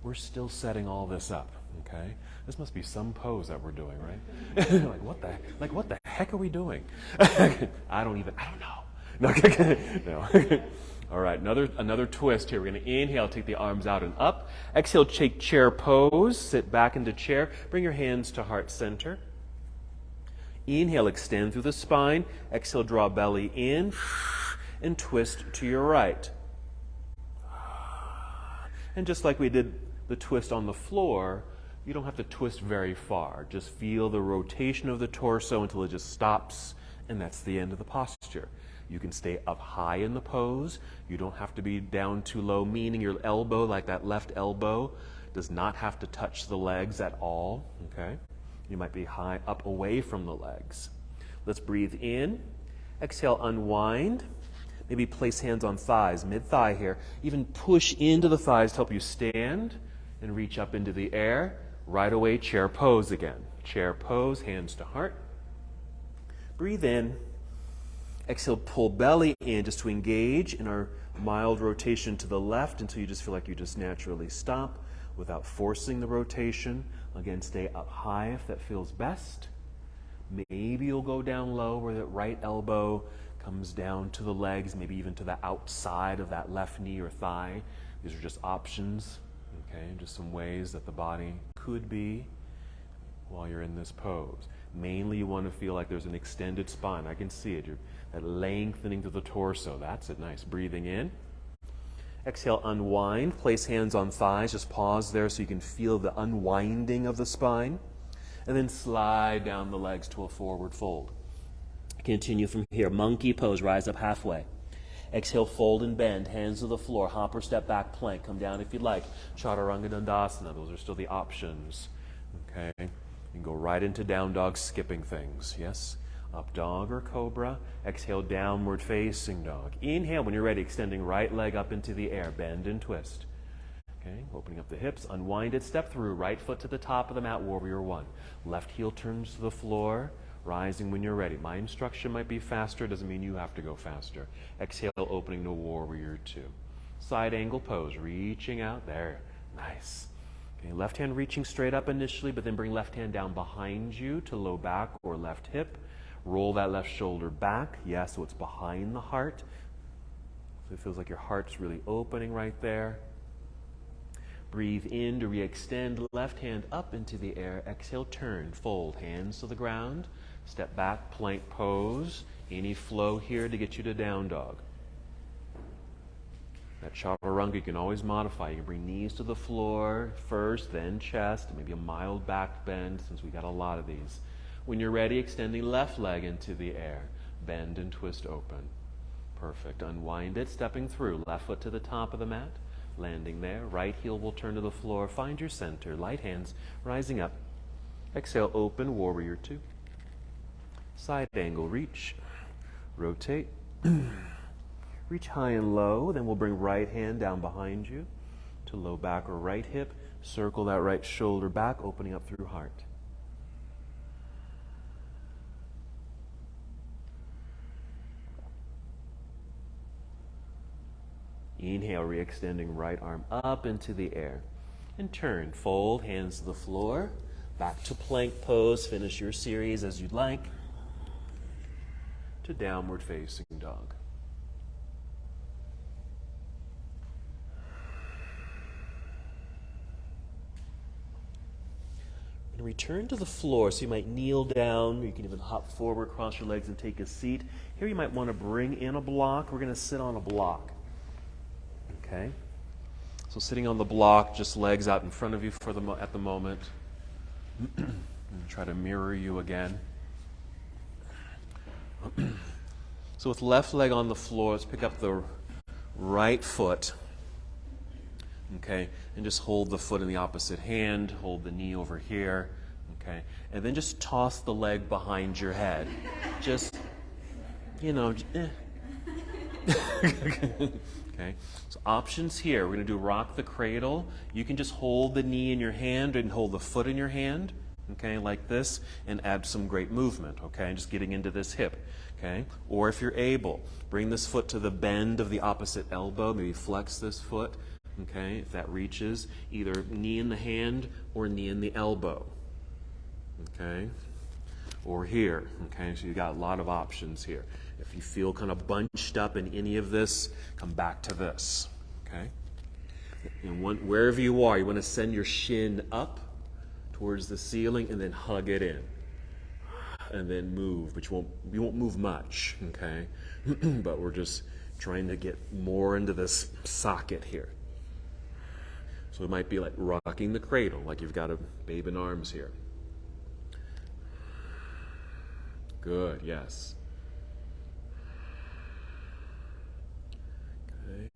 Speaker 1: we're still setting all this up. Okay, this must be some pose that we're doing, right? like what the heck are we doing? I don't know. No. All right, another twist here. We're going to inhale, take the arms out and up. Exhale, take chair pose. Sit back into chair. Bring your hands to heart center. Inhale, extend through the spine. Exhale, draw belly in and twist to your right. And just like we did the twist on the floor, you don't have to twist very far. Just feel the rotation of the torso until it just stops, and that's the end of the posture. You can stay up high in the pose. You don't have to be down too low, meaning your elbow, like that left elbow, does not have to touch the legs at all, okay? You might be high up away from the legs. Let's breathe in. Exhale, unwind. Maybe place hands on thighs, mid-thigh here. Even push into the thighs to help you stand and reach up into the air. Right away, chair pose again. Chair pose, hands to heart. Breathe in. Exhale, pull belly in just to engage in our mild rotation to the left until you just feel like you just naturally stop without forcing the rotation. Again, stay up high if that feels best. Maybe you'll go down low where that right elbow comes down to the legs, maybe even to the outside of that left knee or thigh. These are just options, okay? Just some ways that the body could be while you're in this pose. Mainly you want to feel like there's an extended spine. I can see it. That lengthening to the torso. That's it. Nice. Breathing in. Exhale, unwind. Place hands on thighs. Just pause there so you can feel the unwinding of the spine. And then slide down the legs to a forward fold. Continue from here. Monkey pose. Rise up halfway. Exhale, fold and bend. Hands to the floor. Hop or step back, plank. Come down if you'd like. Chaturanga Dandasana. Those are still the options. Okay. You can go right into down dog, skipping things. Yes. Up dog or cobra. Exhale, downward facing dog. Inhale, when you're ready, extending right leg up into the air. Bend and twist. Okay, opening up the hips, unwind it, step through. Right foot to the top of the mat, warrior one. Left heel turns to the floor, rising when you're ready. My instruction might be faster, doesn't mean you have to go faster. Exhale, opening to warrior two. Side angle pose, reaching out there. Nice. Okay, left hand reaching straight up initially, but then bring left hand down behind you to low back or left hip. Roll that left shoulder back. Yeah, so it's behind the heart. So it feels like your heart's really opening right there. Breathe in to re-extend. Left hand up into the air. Exhale, turn, fold, hands to the ground. Step back, plank pose. Any flow here to get you to down dog. That chaturanga you can always modify. You can bring knees to the floor first, then chest, maybe a mild back bend since we got a lot of these. When you're ready, extending left leg into the air. Bend and twist open. Perfect. Unwind it, stepping through. Left foot to the top of the mat. Landing there. Right heel will turn to the floor. Find your center. Light hands rising up. Exhale, open, warrior two. Side angle, reach. Rotate. Reach high and low. Then we'll bring right hand down behind you to low back or right hip. Circle that right shoulder back, opening up through heart. Inhale, re-extending right arm up into the air. And turn, fold, hands to the floor. Back to plank pose. Finish your series as you'd like. To downward facing dog. And return to the floor. So you might kneel down. You can even hop forward, cross your legs, and take a seat. Here you might want to bring in a block. We're going to sit on a block. Okay? So sitting on the block, just legs out in front of you at the moment. And try to mirror you again. So with left leg on the floor, let's pick up the right foot. Okay, and just hold the foot in the opposite hand, hold the knee over here. Okay, and then just toss the leg behind your head. Just, Okay, so options here. We're going to do rock the cradle. You can just hold the knee in your hand and hold the foot in your hand, okay, like this, and add some great movement, okay, just getting into this hip, okay? Or if you're able, bring this foot to the bend of the opposite elbow, maybe flex this foot, okay, if that reaches, either knee in the hand or knee in the elbow, okay? Or here, okay, so you've got a lot of options here. If you feel kind of bunched up in any of this, come back to this, okay? And wherever you are, you want to send your shin up towards the ceiling and then hug it in. And then move, but you won't move much, okay? But we're just trying to get more into this socket here. So it might be like rocking the cradle, like you've got a babe in arms here. Good, yes. Okay.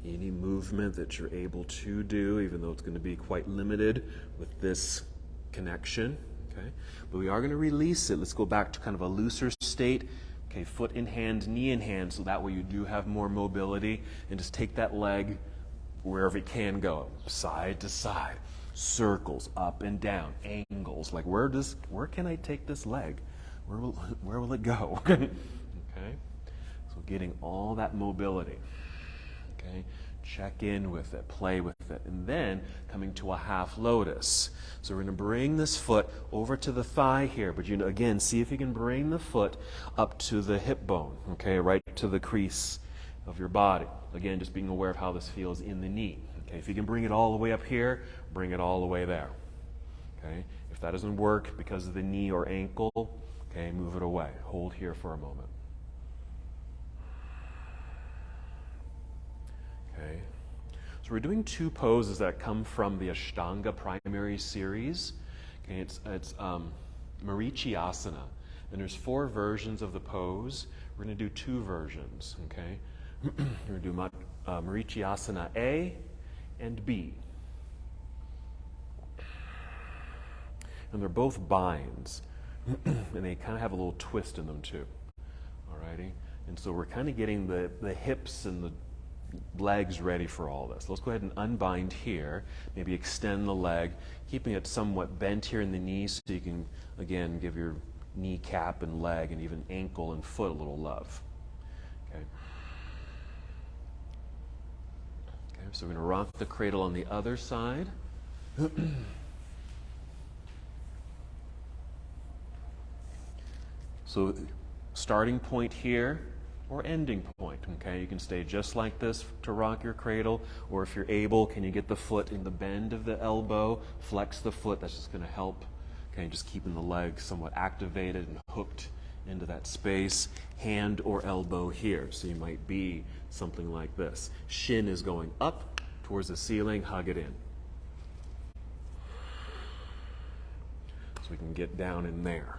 Speaker 1: Any movement that you're able to do, even though it's going to be quite limited with this connection. Okay. But we are going to release it. Let's go back to kind of a looser state. Okay, foot in hand, knee in hand, so that way you do have more mobility. And just take that leg wherever it can go, side to side, circles, up and down, angles. Like where can I take this leg? Where will it go? Okay. So getting all that mobility. Okay. Check in with it, play with it, and then coming to a half lotus. So we're going to bring this foot over to the thigh here, but again, see if you can bring the foot up to the hip bone, okay, right to the crease of your body. Again, just being aware of how this feels in the knee. Okay, if you can bring it all the way up here, bring it all the way there. Okay, if that doesn't work because of the knee or ankle, okay, move it away. Hold here for a moment. Okay. So we're doing two poses that come from the Ashtanga primary series. Okay, it's Marichyasana, and there's 4 versions of the pose. We're going to do 2 versions. Okay, we're going to do Marichyasana A and B, and they're both binds, and they kind of have a little twist in them too. Alrighty, and so we're kind of getting the hips and the legs ready for all this. Let's go ahead and unbind here. Maybe extend the leg, keeping it somewhat bent here in the knees so you can, again, give your kneecap and leg and even ankle and foot a little love. Okay. Okay, so we're going to rock the cradle on the other side. So starting point here, or ending point, okay? You can stay just like this to rock your cradle, or if you're able, can you get the foot in the bend of the elbow, flex the foot, that's just going to help, okay? Just keeping the leg somewhat activated and hooked into that space, hand or elbow here, so you might be something like this. Shin is going up towards the ceiling, hug it in. So we can get down in there.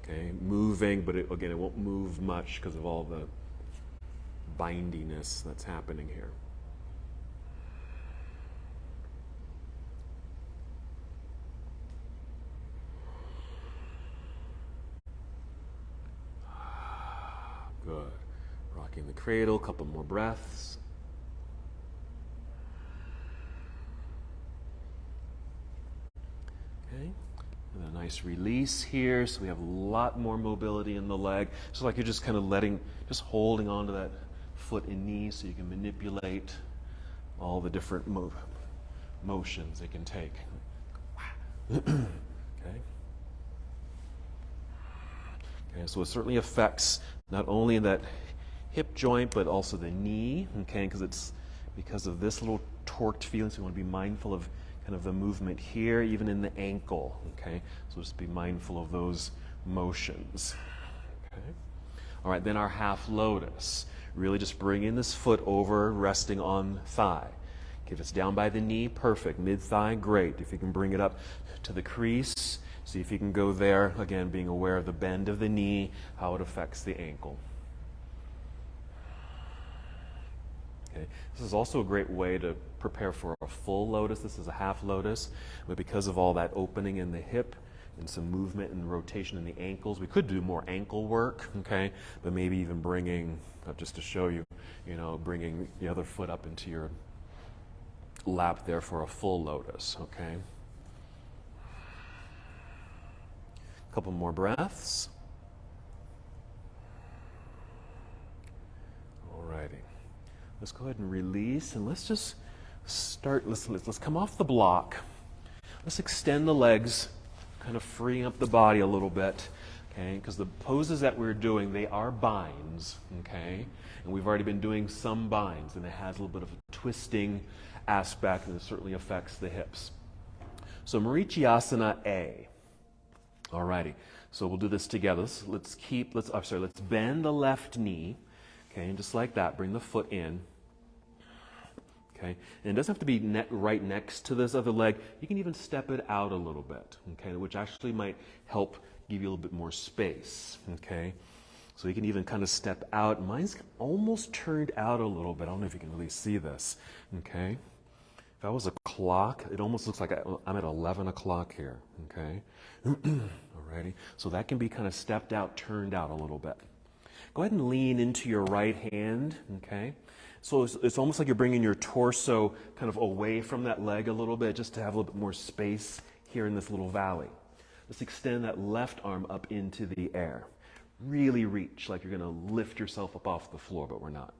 Speaker 1: Okay, moving, but again, it won't move much because of all the bindiness that's happening here. Good. Rocking the cradle, couple more breaths. Okay. And a nice release here, so we have a lot more mobility in the leg. So like you're just kind of just holding on to that foot and knee so you can manipulate all the different motions it can take. Okay. Okay, so it certainly affects not only that hip joint, but also the knee, okay, because of this little torqued feeling, so we want to be mindful of kind of the movement here, even in the ankle, okay? So just be mindful of those motions, okay? All right, then our half lotus. Really just bringing this foot over, resting on thigh. Okay, if it's down by the knee, perfect. Mid-thigh, great. If you can bring it up to the crease, see if you can go there. Again, being aware of the bend of the knee, how it affects the ankle. Okay. This is also a great way to prepare for a full lotus. This is a half lotus, but because of all that opening in the hip and some movement and rotation in the ankles, we could do more ankle work, okay? But maybe even bringing, just to show you, bringing the other foot up into your lap there for a full lotus, okay? A couple more breaths. Alrighty. Let's go ahead and release, and let's just start, let's come off the block. Let's extend the legs, kind of freeing up the body a little bit, okay? Because the poses that we're doing, they are binds, okay? And we've already been doing some binds, and it has a little bit of a twisting aspect, and it certainly affects the hips. So Marichyasana A. Alrighty, so we'll do this together. Let's bend the left knee, okay, and just like that, bring the foot in. Okay, and it doesn't have to be right next to this other leg. You can even step it out a little bit, okay, which actually might help give you a little bit more space, okay. So you can even kind of step out. Mine's almost turned out a little bit. I don't know if you can really see this, okay. If that was a clock, it almost looks like I'm at 11 o'clock here, okay. Alrighty, so that can be kind of stepped out, turned out a little bit. Go ahead and lean into your right hand, okay. So it's almost like you're bringing your torso kind of away from that leg a little bit, just to have a little bit more space here in this little valley. Let's extend that left arm up into the air. Really reach, like you're going to lift yourself up off the floor, but we're not.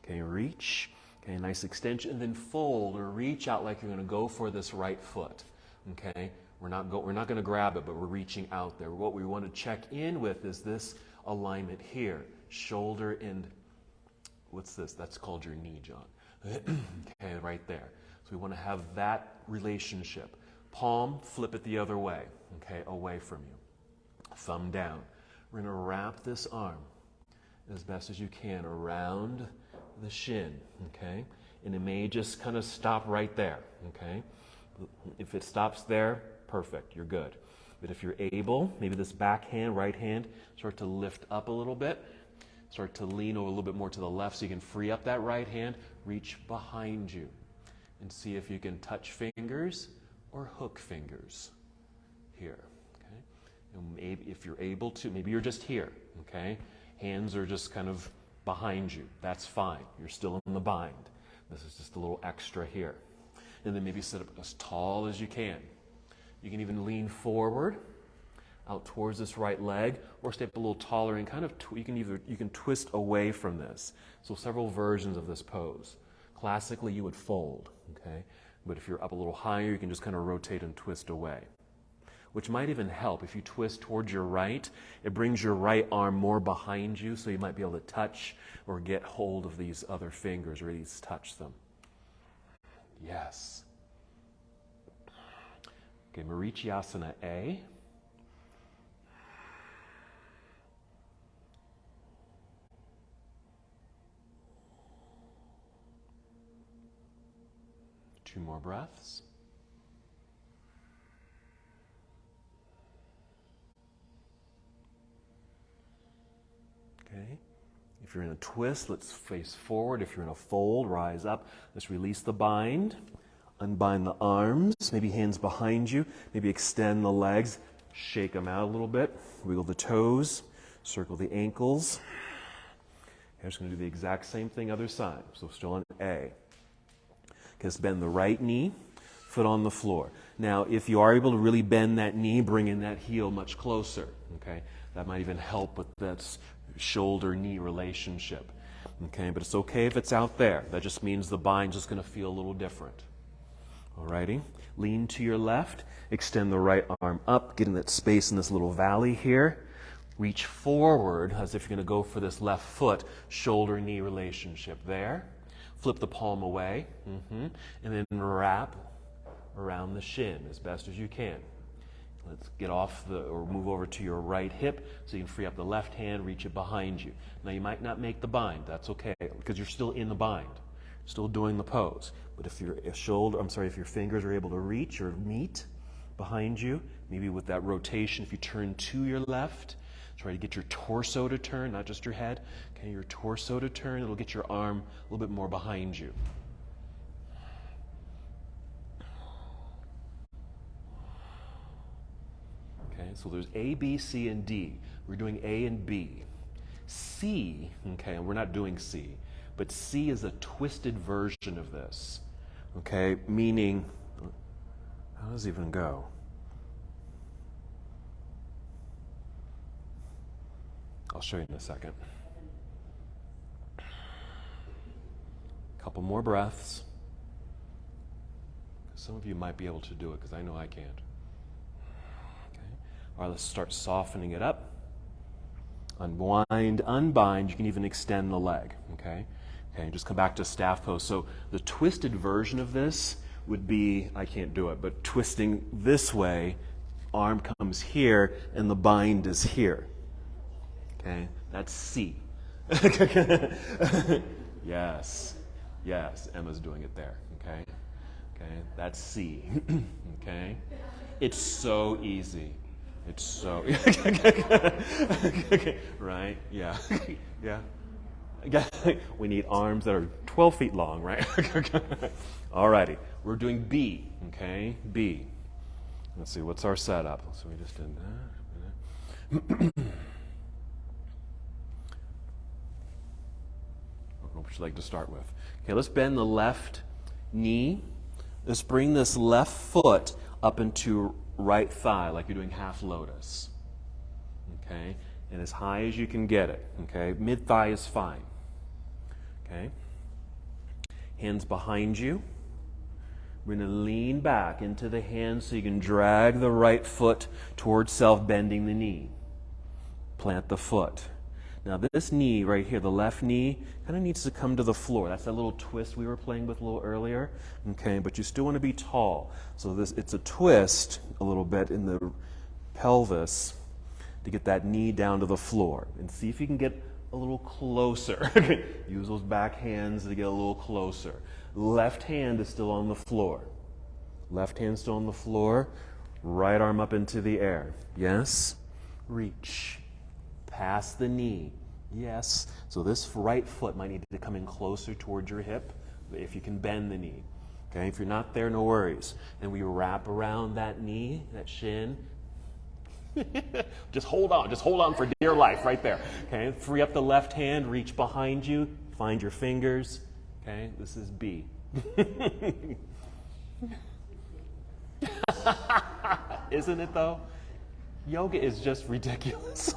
Speaker 1: Okay, reach. Okay, nice extension, and then fold or reach out like you're going to go for this right foot. Okay, we're not going to grab it, but we're reaching out there. What we want to check in with is this alignment here, shoulder and what's this? That's called your knee, John. Okay, right there. So we want to have that relationship. Palm, flip it the other way, okay, away from you. Thumb down. We're going to wrap this arm as best as you can around the shin, okay? And it may just kind of stop right there, okay? If it stops there, perfect, you're good. But if you're able, maybe this back hand, right hand, start to lift up a little bit. Start to lean over a little bit more to the left so you can free up that right hand. Reach behind you and see if you can touch fingers or hook fingers here. Okay? And maybe if you're able to, maybe you're just here. Okay? Hands are just kind of behind you. That's fine. You're still in the bind. This is just a little extra here. And then maybe sit up as tall as you can. You can even lean forward out towards this right leg, or step a little taller and kind of you can twist away from this. So several versions of this pose. Classically, you would fold, okay? But if you're up a little higher, you can just kind of rotate and twist away, which might even help. If you twist towards your right, it brings your right arm more behind you, so you might be able to touch or get hold of these other fingers, or at least touch them. Yes. Okay, Marichyasana A. Two more breaths. Okay. If you're in a twist, let's face forward. If you're in a fold, rise up. Let's release the bind. Unbind the arms, maybe hands behind you. Maybe extend the legs. Shake them out a little bit. Wiggle the toes. Circle the ankles. I'm just going to do the exact same thing other side. So still on A. Just bend the right knee, foot on the floor. Now, if you are able to really bend that knee, bring in that heel much closer. Okay, that might even help with that shoulder-knee relationship. Okay, but it's okay if it's out there. That just means the bind's just going to feel a little different. Alrighty, lean to your left, extend the right arm up, get in that space in this little valley here. Reach forward as if you're going to go for this left foot, shoulder-knee relationship there. Flip the palm away, and then wrap around the shin as best as you can. Let's get off or move over to your right hip so you can free up the left hand, reach it behind you. Now you might not make the bind, that's okay, because you're still in the bind, still doing the pose. But if your fingers are able to reach or meet behind you, maybe with that rotation, if you turn to your left, try to get your torso to turn, not just your head. Okay, your torso to turn. It'll get your arm a little bit more behind you. Okay, so there's A, B, C, and D. We're doing A and B. C, okay, we're not doing C, but C is a twisted version of this. Okay, meaning, how does it even go? I'll show you in a second. Couple more breaths. Some of you might be able to do it because I know I can't. Okay. All right, let's start softening it up. Unwind, unbind. You can even extend the leg. Okay. Okay. Just come back to staff pose. So the twisted version of this would be, I can't do it, but twisting this way, arm comes here, and the bind is here. Okay, that's C. Yes, yes, Emma's doing it there. Okay, okay, that's C. Okay, it's so easy. It's so right. Yeah, yeah. We need arms that are 12 feet long, right? Alrighty, we're doing B. Okay, B. Let's see, what's our setup? So we just did that. What would you like to start with? Okay, let's bend the left knee. Let's bring this left foot up into right thigh like you're doing half lotus. Okay, and as high as you can get it. Okay, mid thigh is fine. Okay, hands behind you. We're going to lean back into the hands so you can drag the right foot towards self, bending the knee. Plant the foot. Now this knee right here, the left knee, kind of needs to come to the floor. That's that little twist we were playing with a little earlier. Okay, but you still want to be tall. So it's a twist a little bit in the pelvis to get that knee down to the floor. And see if you can get a little closer. Use those back hands to get a little closer. Left hand is still on the floor. Left hand still on the floor. Right arm up into the air. Yes. Reach. Pass the knee. Yes. So this right foot might need to come in closer towards your hip if you can bend the knee. Okay, if you're not there, no worries. And we wrap around that knee, that shin. Just hold on for dear life right there. Okay, free up the left hand, reach behind you, find your fingers. Okay, this is B. Isn't it though? Yoga is just ridiculous.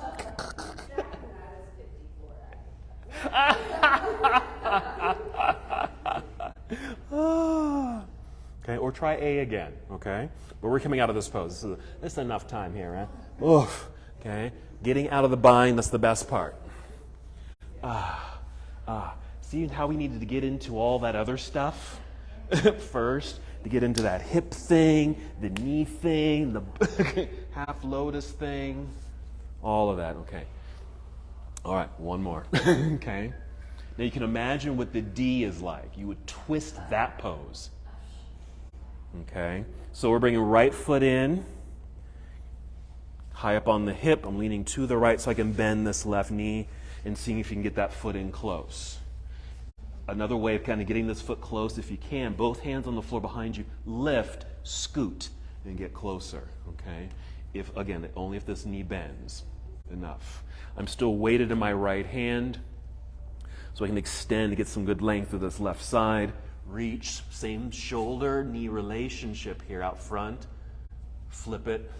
Speaker 1: Okay, or try A again, okay? But we're coming out of this pose. This is enough time here, right? Oof, okay? Getting out of the bind, that's the best part. See how we needed to get into all that other stuff first? To get into that hip thing, the knee thing, the half lotus thing, all of that, okay. All right, one more, okay? Now you can imagine what the D is like. You would twist that pose, okay? So we're bringing right foot in, high up on the hip. I'm leaning to the right so I can bend this left knee. and seeing if you can get that foot in close. Another way of kind of getting this foot close, if you can, both hands on the floor behind you, lift, scoot, and get closer, okay? If, again, only if this knee bends. Enough. I'm still weighted in my right hand, so I can extend to get some good length through this left side. Reach, same shoulder-knee relationship here out front. Flip it,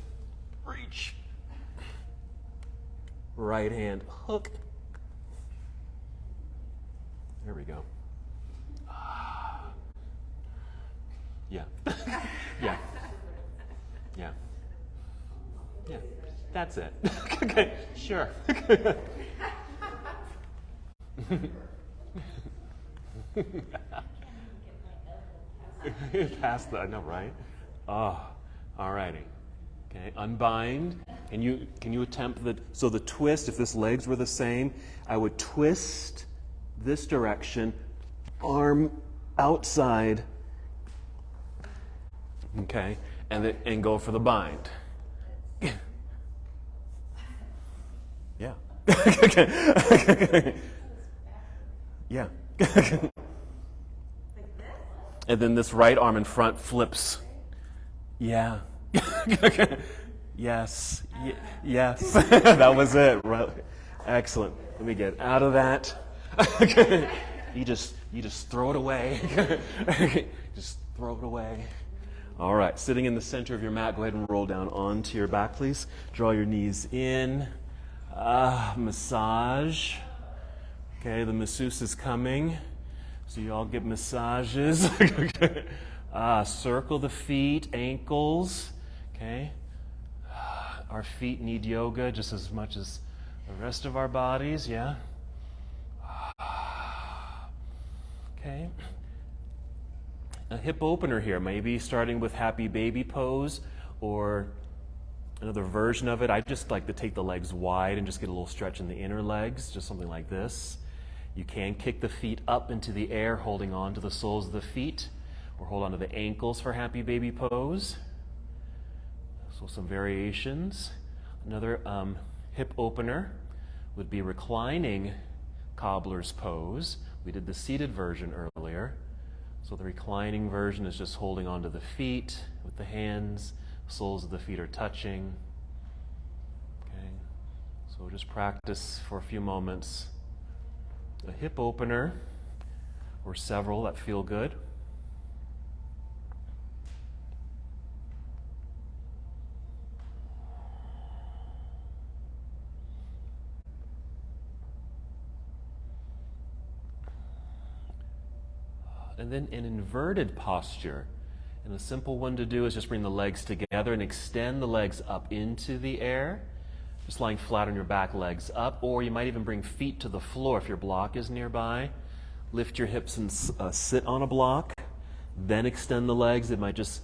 Speaker 1: reach. Right hand, hook. There we go. Yeah. Yeah. Yeah. Yeah. That's it. Okay, sure. Past the, I know, right? Oh, all righty. Okay, unbind. Can you attempt the, so the twist, if this legs were the same, I would twist this direction, arm outside, okay, and go for the bind. Yeah. Yeah. And then this right arm in front flips. Yeah. Yes. Yes. That was it. Right. Excellent. Let me get out of that. You just throw it away. Just throw it away. All right. Sitting in the center of your mat, go ahead and roll down onto your back, please. Draw your knees in. Massage. Okay, the masseuse is coming. So you all get massages. Circle the feet, ankles. Okay. Our feet need yoga just as much as the rest of our bodies, yeah? Okay. A hip opener here, maybe starting with happy baby pose or another version of it. I just like to take the legs wide and just get a little stretch in the inner legs, just something like this. You can kick the feet up into the air, holding on to the soles of the feet, or hold on to the ankles for happy baby pose. So some variations. Another hip opener would be reclining cobbler's pose. We did the seated version earlier. So the reclining version is just holding onto the feet with the hands. Soles of the feet are touching. Okay. So just practice for a few moments. A hip opener, or several that feel good. And then an inverted posture. And a simple one to do is just bring the legs together and extend the legs up into the air. Just lying flat on your back, legs up. Or you might even bring feet to the floor if your block is nearby. Lift your hips and sit on a block. Then extend the legs. It might just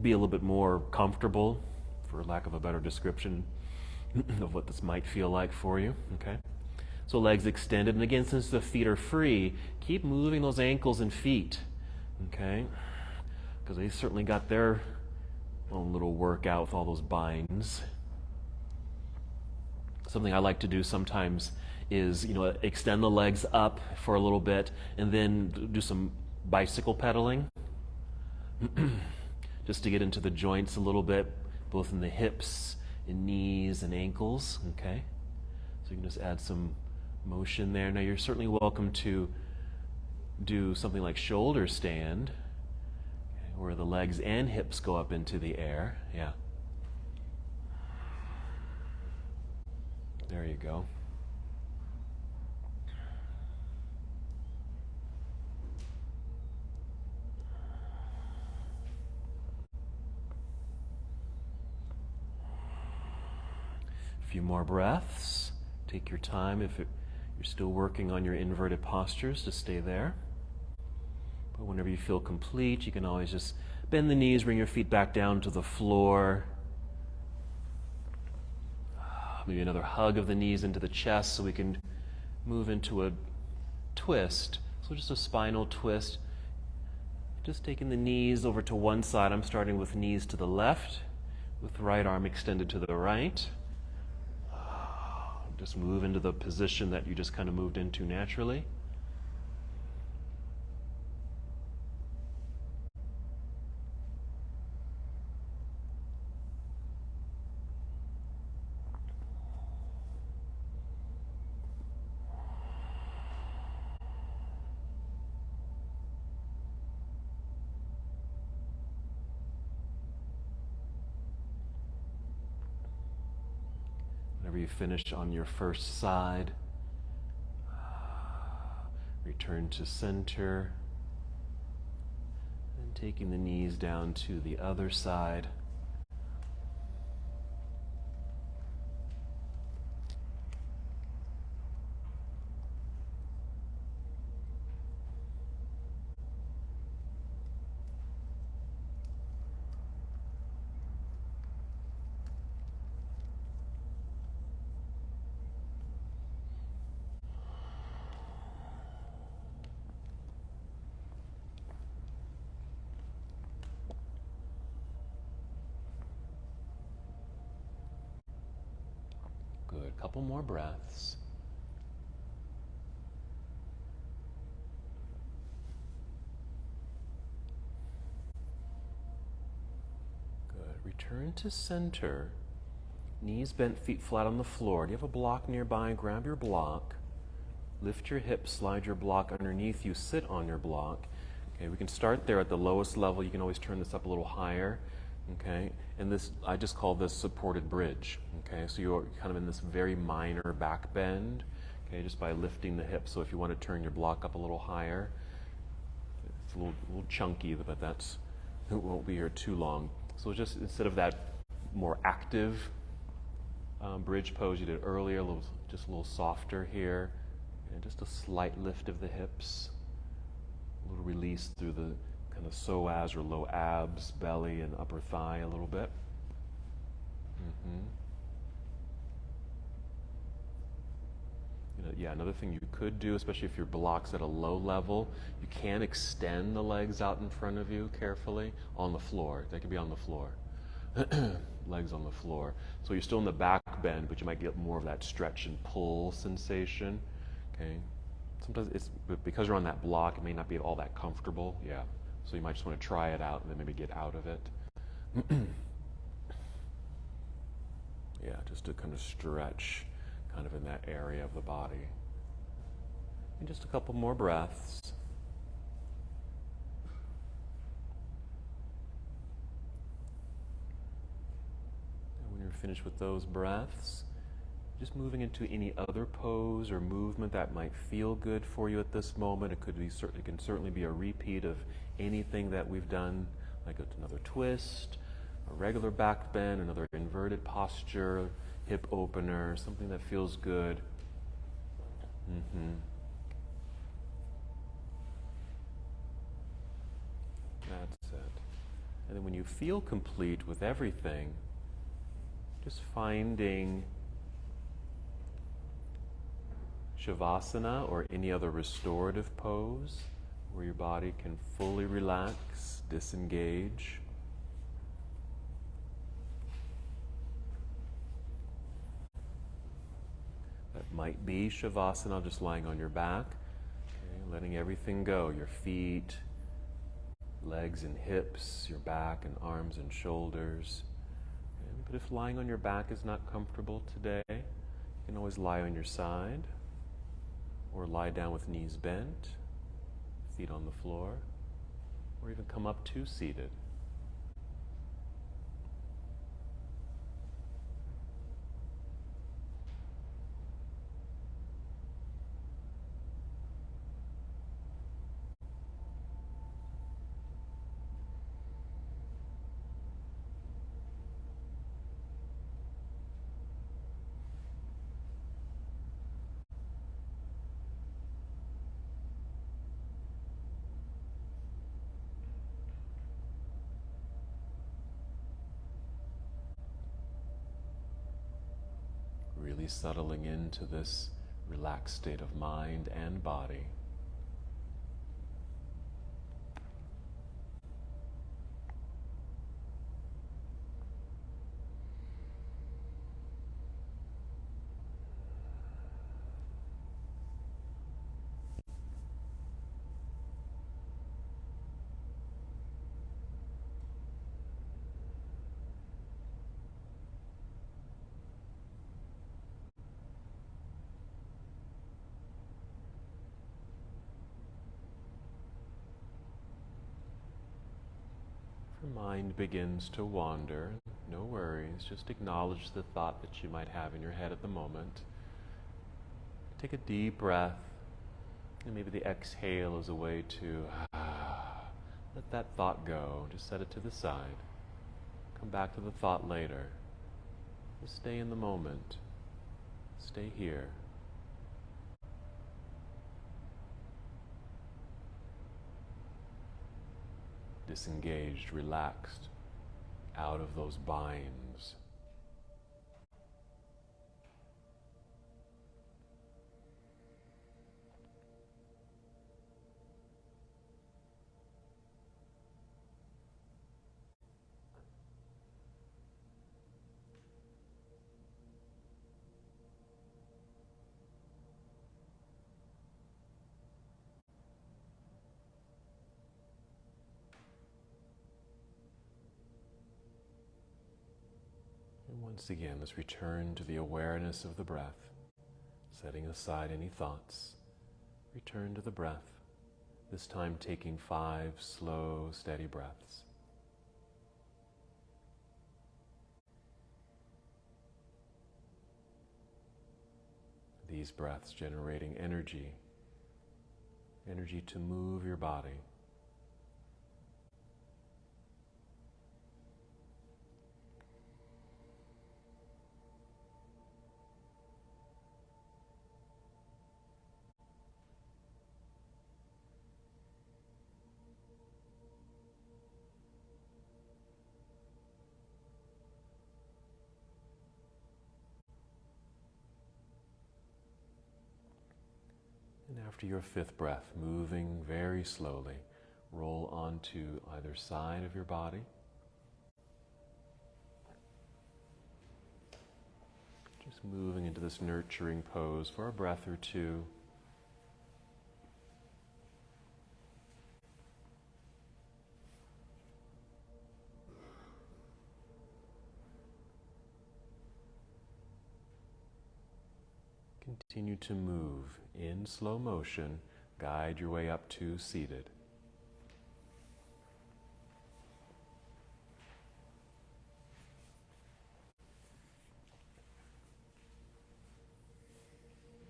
Speaker 1: be a little bit more comfortable, for lack of a better description of what this might feel like for you. Okay. So legs extended, and again, since the feet are free, keep moving those ankles and feet, okay? Because they certainly got their own little workout with all those binds. Something I like to do sometimes is, extend the legs up for a little bit, and then do some bicycle pedaling, just to get into the joints a little bit, both in the hips and knees and ankles, okay? So you can just add some motion there. Now you're certainly welcome to do something like shoulder stand, okay, where the legs and hips go up into the air. Yeah. There you go. A few more breaths. Take your time if you're still working on your inverted postures to stay there. But whenever you feel complete, you can always just bend the knees, bring your feet back down to the floor. Maybe another hug of the knees into the chest so we can move into a twist. So just a spinal twist. Just taking the knees over to one side. I'm starting with knees to the left, with the right arm extended to the right. Just move into the position that you just kind of moved into naturally. Whenever you finish on your first side, return to center, and taking the knees down to the other side. Good. Couple more breaths. Good. Return to center. Knees bent, feet flat on the floor. Do you have a block nearby? Grab your block. Lift your hips, slide your block underneath you, sit on your block. Okay, we can start there at the lowest level. You can always turn this up a little higher. Okay, and this, I just call this supported bridge. Okay, so you're kind of in this very minor back bend. Okay, just by lifting the hips. So if you want to turn your block up a little higher, it's a little chunky, but that's, it won't be here too long. So just instead of that more active bridge pose you did earlier, just a little softer here, and just a slight lift of the hips, a little release through the kind of psoas or low abs, belly, and upper thigh a little bit. Yeah, another thing you could do, especially if your block's at a low level, you can extend the legs out in front of you carefully on the floor. They can be on the floor. Legs on the floor. So you're still in the back bend, but you might get more of that stretch and pull sensation. Okay. Sometimes it's because you're on that block, it may not be all that comfortable. Yeah. So you might just want to try it out and then maybe get out of it. Yeah, just to kind of stretch kind of in that area of the body. And just a couple more breaths. And when you're finished with those breaths, just moving into any other pose or movement that might feel good for you at this moment. It can certainly be a repeat of anything that we've done, like another twist, a regular back bend, another inverted posture, hip opener, something that feels good. That's it. And then when you feel complete with everything, just finding Shavasana or any other restorative pose where your body can fully relax, disengage. That might be Shavasana, just lying on your back, okay, letting everything go, your feet, legs and hips, your back and arms and shoulders. Okay, but if lying on your back is not comfortable today, you can always lie on your side or lie down with knees bent, feet on the floor, or even come up to seated. Really settling into this relaxed state of mind and body. mind begins to wander, no worries. Just acknowledge the thought that you might have in your head at the moment. Take a deep breath, and maybe the exhale is a way to let that thought go. Just set it to the side. Come back to the thought later. Just stay in the moment. Stay here. Disengaged, relaxed, out of those binds. And once again, let's return to the awareness of the breath, setting aside any thoughts. Return to the breath, this time taking 5 slow, steady breaths. These breaths generating energy to move your body. And after your 5th breath, moving very slowly, roll onto either side of your body. Just moving into this nurturing pose for a breath or two. Continue to move in slow motion. Guide your way up to seated.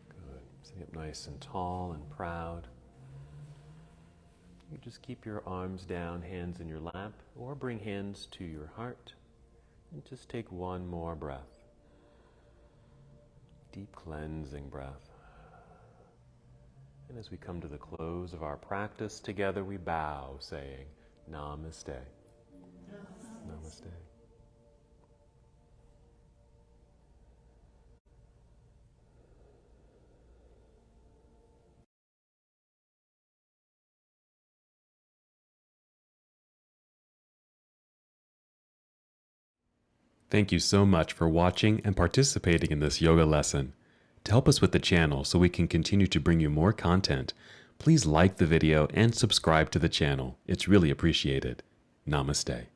Speaker 1: Good. Sitting up nice and tall and proud. You just keep your arms down, hands in your lap, or bring hands to your heart. And just take one more breath. Deep cleansing breath. And as we come to the close of our practice together, we bow, saying, Namaste. Namaste.
Speaker 3: Thank you so much for watching and participating in this yoga lesson. To help us with the channel so we can continue to bring you more content, please like the video and subscribe to the channel. It's really appreciated. Namaste.